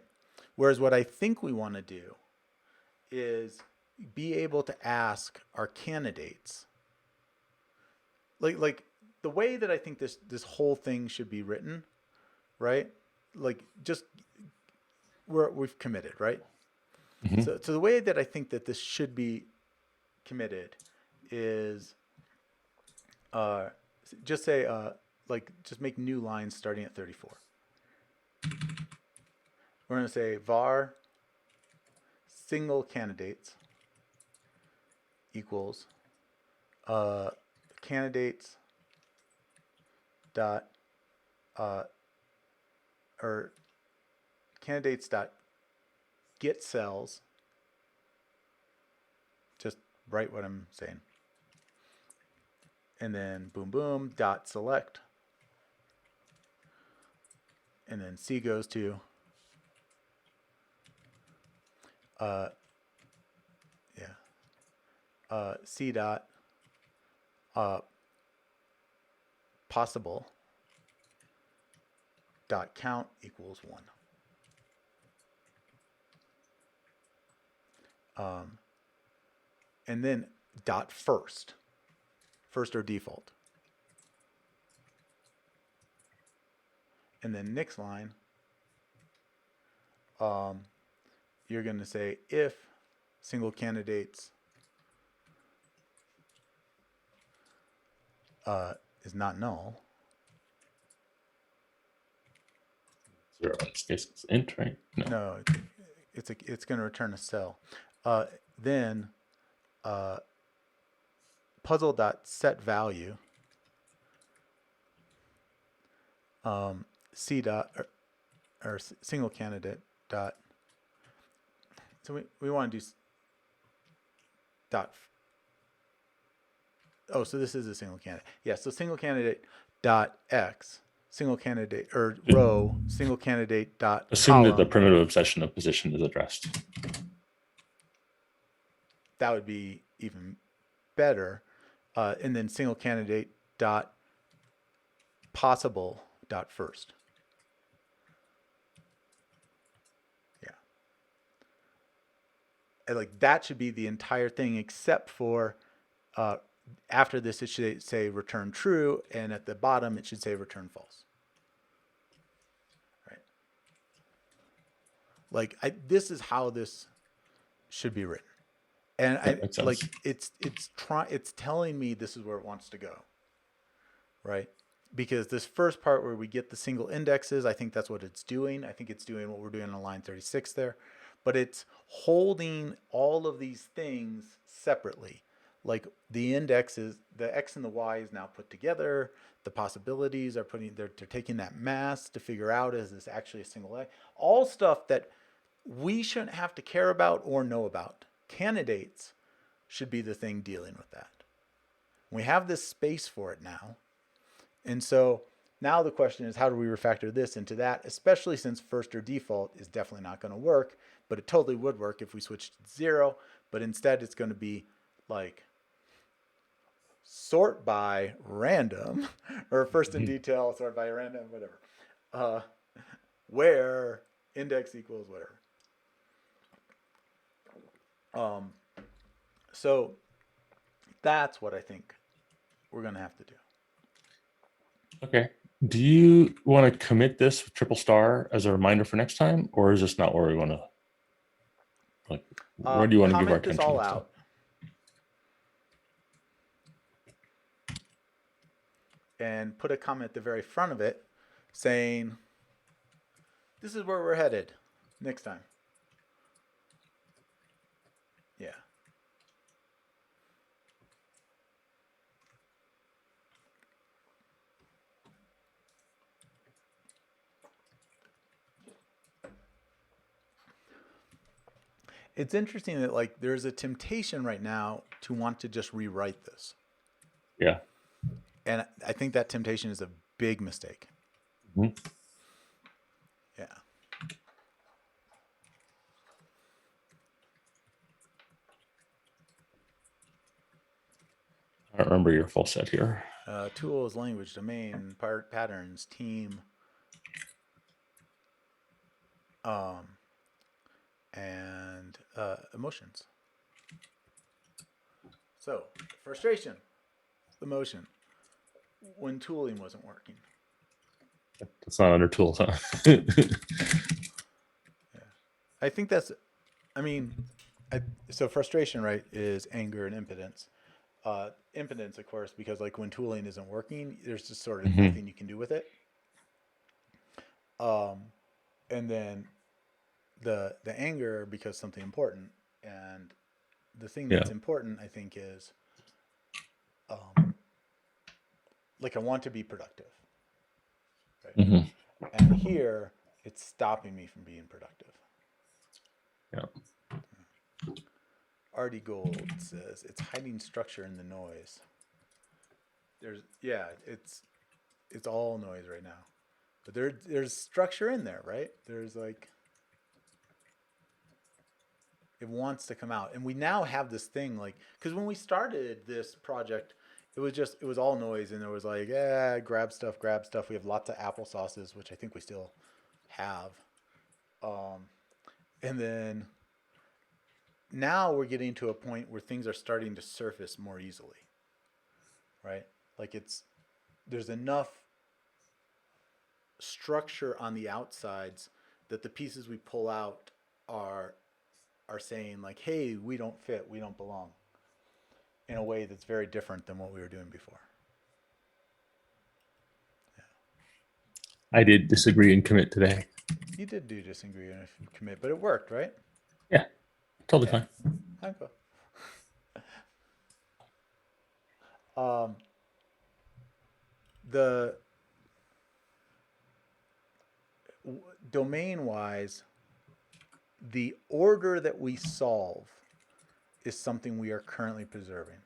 Whereas what I think we want to do is be able to ask our candidates, like the way that I think this whole thing should be written, right? Like just we've committed, right? Mm-hmm. So the way that I think that this should be committed is just say just make new lines starting at 34. We're going to say var single candidates equals candidates dot or candidates dot get cells. Just write what I'm saying. And then boom boom dot select. And then C goes to C dot possible dot count equals 1. And then dot first or default. And then next line, you're going to say if single candidates is not null. 0 in this case it's int, right? No, it's going to return a cell. Then puzzle dot set value C dot or single candidate dot. So we want to do dot. Oh, so this is a single candidate. Yeah, so single candidate dot x, single candidate or row, single candidate dot Assume column. that the primitive obsession of position is addressed. That would be even better. And then single candidate dot possible dot first. Yeah. And like that should be the entire thing, except for after this it should say return true, and at the bottom it should say return false. Right. Like this is how this should be written. And it's telling me this is where it wants to go, right? Because this first part where we get the single indexes, I think that's what it's doing. I think it's doing what we're doing on line 36 there, but it's holding all of these things separately. Like the indexes, the X and the Y is now put together. The possibilities are they're taking that mass to figure out, is this actually a single A? All stuff that we shouldn't have to care about or know about. Candidates should be the thing dealing with that. We have this space for it now. And so now the question is, how do we refactor this into that, especially since first or default is definitely not going to work, but it totally would work if we switched to 0, but instead it's going to be like sort by random or first in detail, sort by random, whatever, where index equals whatever. So that's what I think we're going to have to do. Okay. Do you want to commit this with triple star as a reminder for next time, or is this not where we want to, like, where do you want to give our attention? Comment this all out. And put a comment at the very front of it saying, this is where we're headed next time. Yeah. It's interesting that like there's a temptation right now to want to just rewrite this. Yeah. And I think that temptation is a big mistake. Mm-hmm. Yeah. remember your full set here. Tools, language, domain, patterns, team, um, and emotions. So, frustration, emotion, when tooling wasn't working. It's not under tools, huh? Yeah. I think that's, I mean, so frustration, right, is anger and impotence. Impotence, of course, because like when tooling isn't working, there's just sort of Mhm. nothing you can do with it. Um, and then the anger because something important, and the thing Yeah. that's important, I think, is um, like I want to be productive, right? Hmm. And here it's stopping me from being productive. Yeah. Artie Gold says it's hiding structure in the noise. It's all noise right now, but there's structure in there, right? There's like it wants to come out, and we now have this thing like because when we started this project, it was all noise, and there was like grab stuff, grab stuff. We have lots of applesauces, which I think we still have, um, and then now we're getting to a point where things are starting to surface more easily, right? Like there's enough structure on the outsides that the pieces we pull out are are saying like, "Hey, we don't fit, we don't belong," in a way that's very different than what we were doing before. Yeah. I did disagree and commit today. You did do disagree and commit, but it worked, right? Yeah, totally Yeah, fine. I'm cool. Um, the domain wise, the order that we solve is something we are currently preserving.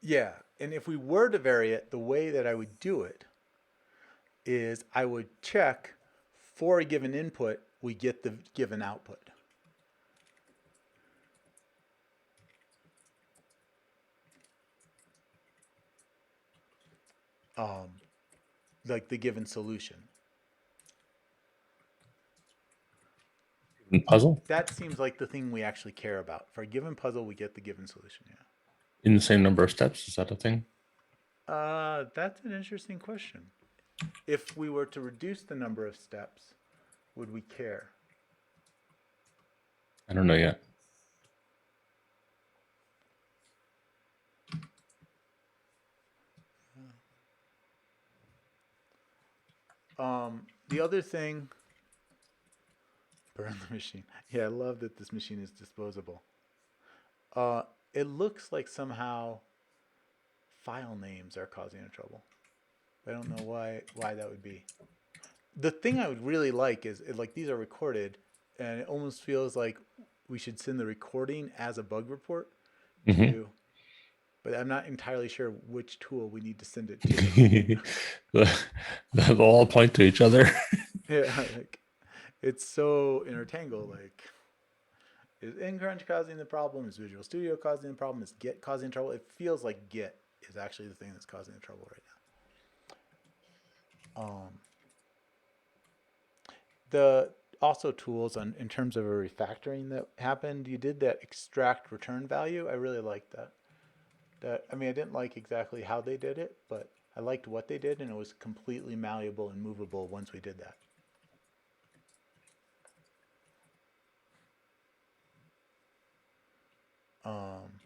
Yeah, and if we were to vary it, the way that I would do it is I would check for a given input, we get the given output. Um, like the given solution. Puzzle That seems like the thing we actually care about. For a given puzzle, we get the given solution. Yeah. in the same number of steps. Is that a thing? That's an interesting question. If we were to reduce the number of steps, would we care? I don't know yet. The other thing, burn the machine. Yeah, I love that this machine is disposable. Uh, it looks like somehow file names are causing a trouble. I don't know why that would be. The thing I would really like is like these are recorded, and it almost feels like we should send the recording as a bug report Hmm. to, but I'm not entirely sure which tool we need to send it to. They'll all point to each other. Yeah, like it's so intertangled. Like, is InCrunch causing the problem? Is Visual Studio causing the problem? Is Git causing trouble? It feels like Git is actually the thing that's causing the trouble right now. The also tools on in terms of a refactoring that happened. You did that extract return value. I really liked that. I mean, I didn't like exactly how they did it, but I liked what they did, and it was completely malleable and movable once we did that. Um,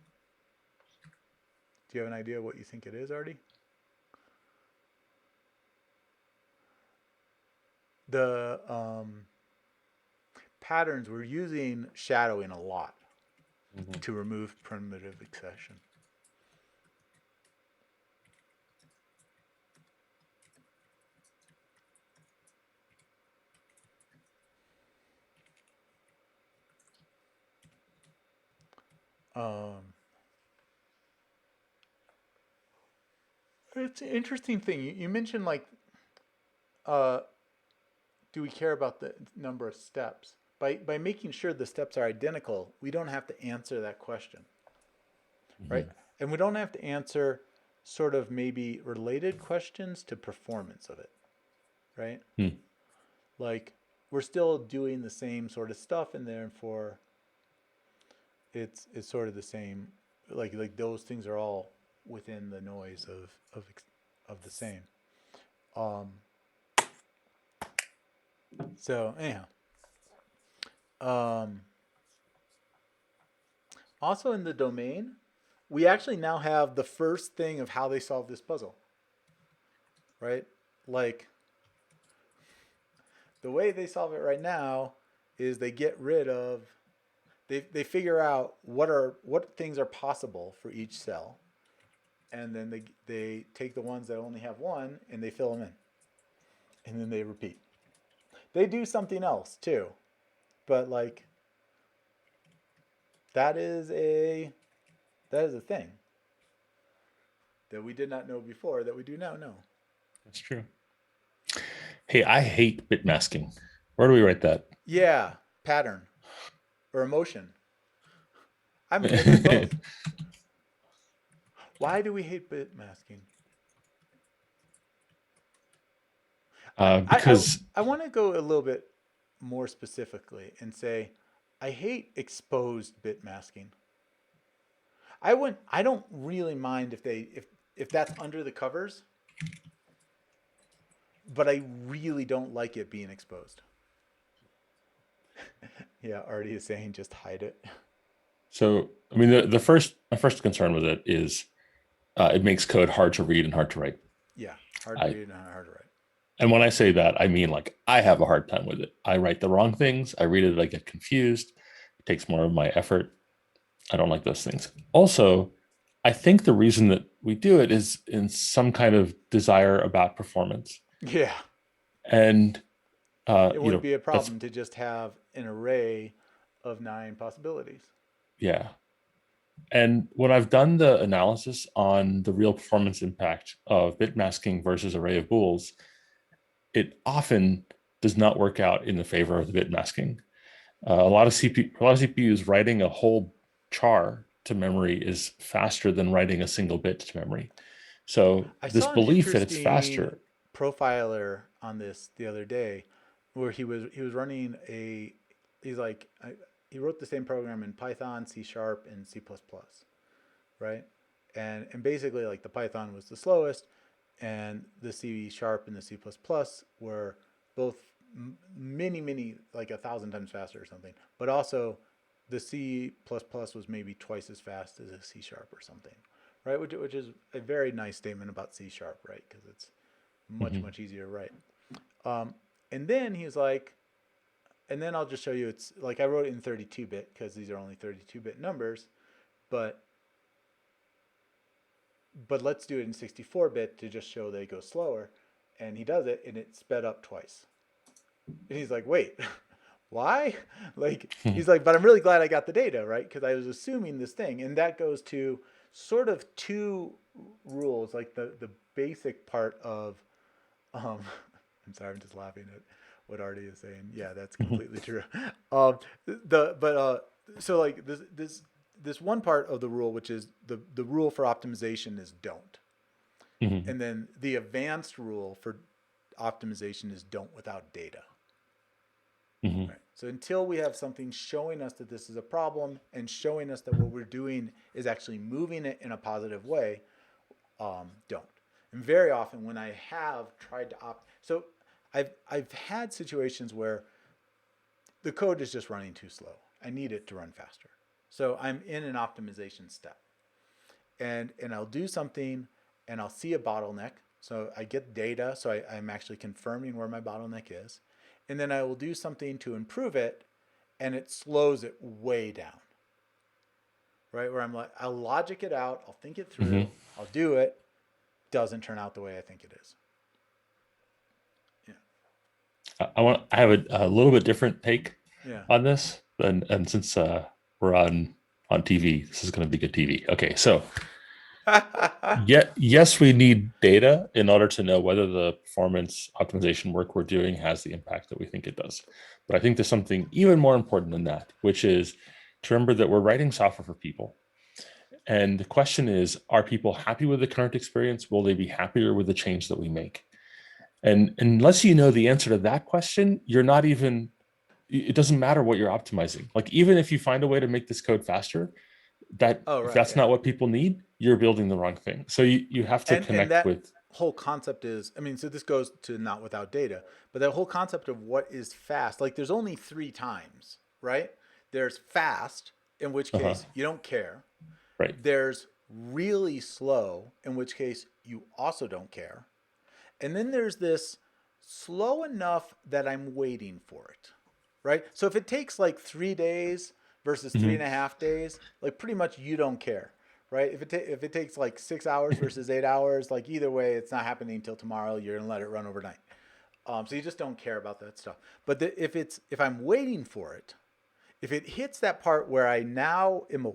do you have an idea what you think it is, Artie? The patterns, we're using shadowing a lot Mhm. to remove primitive accession. Um, It's an interesting thing. You mentioned like, uh, do we care about the number of steps? By making sure the steps are identical, we don't have to answer that question, right? Mhm. And we don't have to answer sort of maybe related questions to performance of it, right? Hmm. Like we're still doing the same sort of stuff, and therefore it's sort of the same. Like those things are all within the noise of the same. Um, so anyhow, um, also in the domain, we actually now have the first thing of how they solve this puzzle, right? Like the way they solve it right now is they get rid of they figure out what things are possible for each cell, and then they take the ones that only have one and they fill them in, and then they repeat. They do something else too, but like that is a that is a thing that we did not know before that we do now know. That's true. Hey, I hate bit masking. Where do we write that? Yeah, pattern or emotion. I'm against them both. Why do we hate bit masking? I, Because I want to go a little bit more specifically and say I hate exposed bit masking. I don't really mind if that's under the covers, but I really don't like it being exposed. Yeah, Artie is saying just hide it. so, I mean, the first my first concern with it is it makes code hard to read and hard to write. Yeah, hard to I read and hard to write. And when I say that, I mean like I have a hard time with it. I write the wrong things. I read it, I get confused. It takes more of my effort. I don't like those things. Also, I think the reason that we do it is in some kind of desire about performance. Yeah, And it wouldn't be a that's problem to just have an array of 9 possibilities. yeah. And when I've done the analysis on the real performance impact of bit masking versus array of bools, it often does not work out in the favor of the bit masking. A lot of CPUs writing a whole char to memory is faster than writing a single bit to memory. So I this saw an belief that it's interesting faster, profiler on this the other day, where he was running a he's like he wrote the same program in Python, C Sharp, and C++, right? And basically like the Python was the slowest, and the C Sharp and the C++ were both many like 1,000 times faster or something. But also, the C++ was maybe twice as fast as a C Sharp or something, right? Which is a very nice statement about C Sharp, right? Because it's mhm. much easier to write. Um, and then he was like, and then I'll just show you. It's like I wrote it in 32-bit because these are only 32-bit numbers, but let's do it in 64-bit to just show that it goes slower. And he does it, and it sped up twice. And he's like, wait, why? Like, he's like, but I'm really glad I got the data, right? Because I was assuming this thing. And that goes to sort of two rules, like the basic part of, um, I'm sorry, I'm just laughing at what Artie is saying. Yeah, that's completely true. So like this one part of the rule, which is the rule for optimization is don't. Mhm. And then the advanced rule for optimization is don't without data. Mhm. Right. So until we have something showing us that this is a problem and showing us that what we're doing is actually moving it in a positive way, don't. And very often when I have tried to so I've had situations where the code is just running too slow. I need it to run faster. So I'm in an optimization step. And I'll do something and I'll see a bottleneck. So I get data, so I'm actually confirming where my bottleneck is. And then I will do something to improve it, and it slows it way down, right? Where I'm like, I'll logic it out, I'll think it Mhm. through, I'll do it, doesn't turn out the way I think it is. Yeah. I have a little bit different take Yeah. on this, and since we're on TV, this is going to be good TV. Okay, so Yet, yes, we need data in order to know whether the performance optimization work we're doing has the impact that we think it does. But I think there's something even more important than that, which is to remember that we're writing software for people. And the question is, are people happy with the current experience? Will they be happier with the change that we make? And unless you know the answer to that question, you're not even, it doesn't matter what you're optimizing. Like, even if you find a way to make this code faster, that Oh, if right, that's yeah. not what people need, you're building the wrong thing. So you have to And connect that with. whole concept is, I mean, so this goes to not without data, but that whole concept of what is fast, like there's only three times, right? There's fast, in which Uh-huh. case you don't care. Right. There's really slow, in which case you also don't care. And then there's this slow enough that I'm waiting for it, right? So if it takes like 3 days versus three Mhm. and a half days, like pretty much you don't care, right? If it takes like 6 hours versus 8 hours, like either way, it's not happening until tomorrow. You're gonna let it run overnight. So you just don't care about that stuff. But if I'm waiting for it, if it hits that part where I now am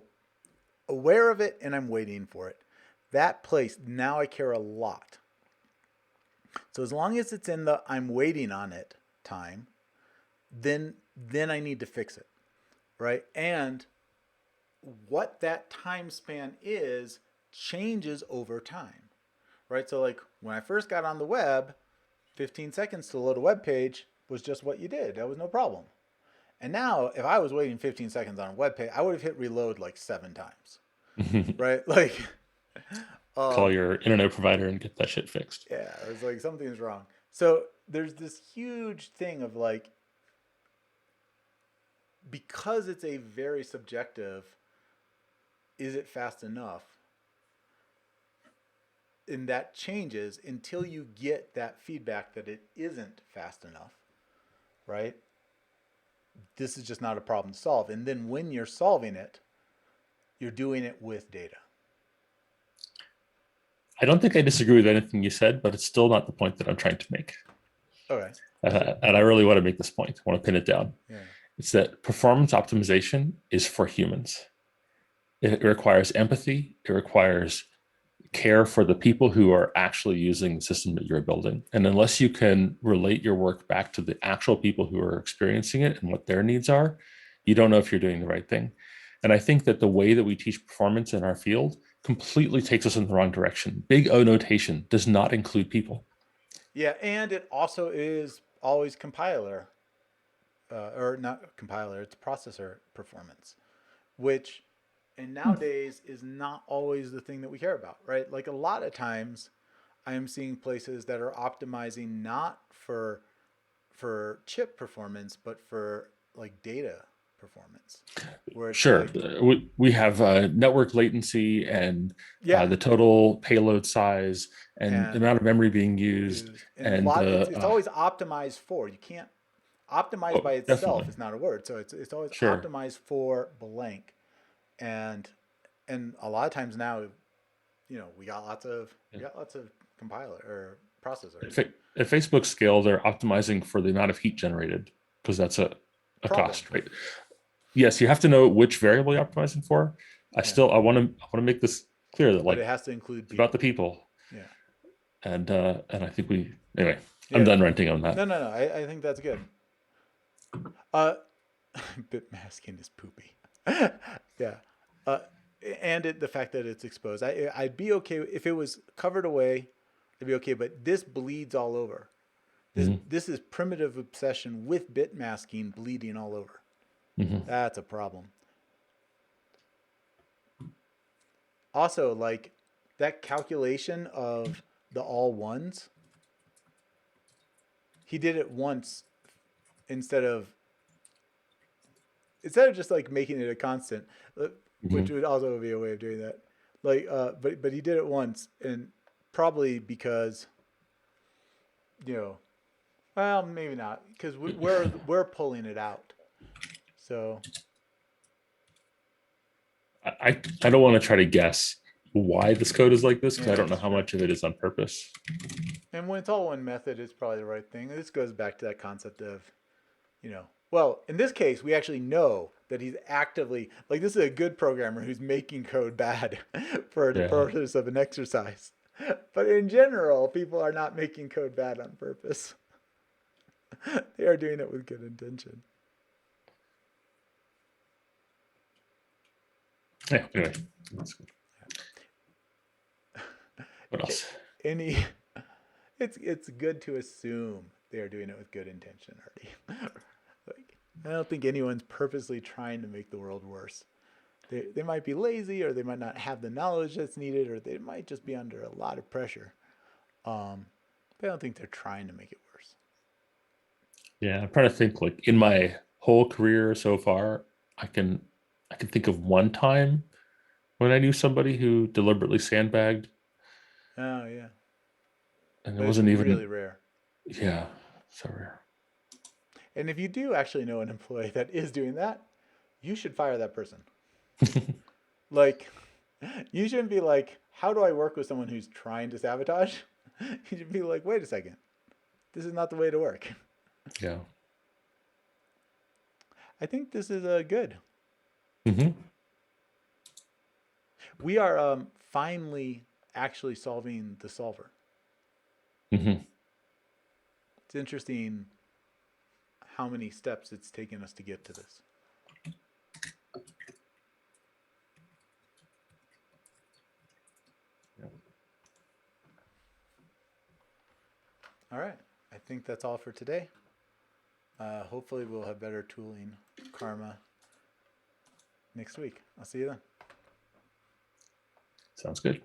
aware of it and I'm waiting for it, that place now I care a lot. So as long as it's in the I'm waiting on it time, then I need to fix it, right? And what that time span is changes over time, right? So like when I first got on the web, 15 seconds to load a web page was just what you did. That was no problem. And now if I was waiting 15 seconds on a web page, I would have hit reload like 7 times, right? Like Call um your internet provider and get that shit fixed. yeah, it was like something's wrong. So there's this huge thing of like, because it's a very subjective, is it fast enough? And that changes until you get that feedback that it isn't fast enough, right? This is just not a problem to solve. And then when you're solving it, you're doing it with data. I don't think I disagree with anything you said, but it's still not the point that I'm trying to make. Okay. So, And I really want to make this point. I want to pin it down. yeah. It's that performance optimization is for humans. It requires empathy. It requires care for the people who are actually using the system that you're building. And unless you can relate your work back to the actual people who are experiencing it and what their needs are, you don't know if you're doing the right thing. And I think that the way that we teach performance in our field completely takes us in the wrong direction. Big O notation does not include people. Yeah. And it also is always compiler, or not compiler, it's processor performance, which and nowadays is not always the thing that we care about, right? Like a lot of times I am seeing places that are optimizing not for chip performance, but for like data performance, where it's Sure, like, we have network latency and yeah, the total payload size and the and amount of memory being used used and a and lot. the It's always optimized for. You can't optimize oh, by itself definitely, is not a word. So it's always sure. optimized for blank, and and a lot of times now, we got lots of compiler or processors. At Facebook scale, they're optimizing for the amount of heat generated because that's a Problem. cost, right? Yes, you have to know which variable you're optimizing for. Yeah, I want to make this clear that but like it has to include it's about the people. people, Yeah, and I think we anyway. I'm yeah. done ranting on that. No. I think that's good. Uh, bit masking is poopy. Yeah. Uh, and the fact that it's exposed. I'd be okay if it was covered away. I'd be okay, but this bleeds all over. Mhm, This is primitive obsession with bit masking bleeding all over. mhm. That's a problem. Also, like that calculation of the all ones, he did it once instead of just like making it a constant, which Mhm. would also be a way of doing that. Like, but he did it once, and probably because you know, well, maybe not because we're pulling it out. So I don't want to try to guess why this code is like this because I yeah, don't know that's how true. much of it is on purpose. And when it's all one method, it's probably the right thing. This goes back to that concept of, well, in this case, we actually know that he's actively like this is a good programmer who's making code bad for the Yeah. purpose of an exercise. But in general, people are not making code bad on purpose. They are doing it with good intention. Yeah. Anyway, that's good. What else? Any it's good to assume they are doing it with good intention, Artie. Like I don't think anyone's purposely trying to make the world worse. They might be lazy, or they might not have the knowledge that's needed, or they might just be under a lot of pressure. But I don't think they're trying to make it worse. Yeah, I'm trying to think like in my whole career so far, I can I can think of one time when I knew somebody who deliberately sandbagged, Oh yeah, and it but it's wasn't really even, rare. yeah, so rare. And if you do actually know an employee that is doing that, you should fire that person. Like, you shouldn't be like, how do I work with someone who's trying to sabotage? You should be like, wait a second, this is not the way to work. Yeah. I think this is good. Hmm. We are finally actually solving the solver. Hmm. It's interesting how many steps it's taken us to get to this. Yeah. All right. I think that's all for today. Hopefully, we'll have better tooling karma next week. I'll see you then. Sounds good.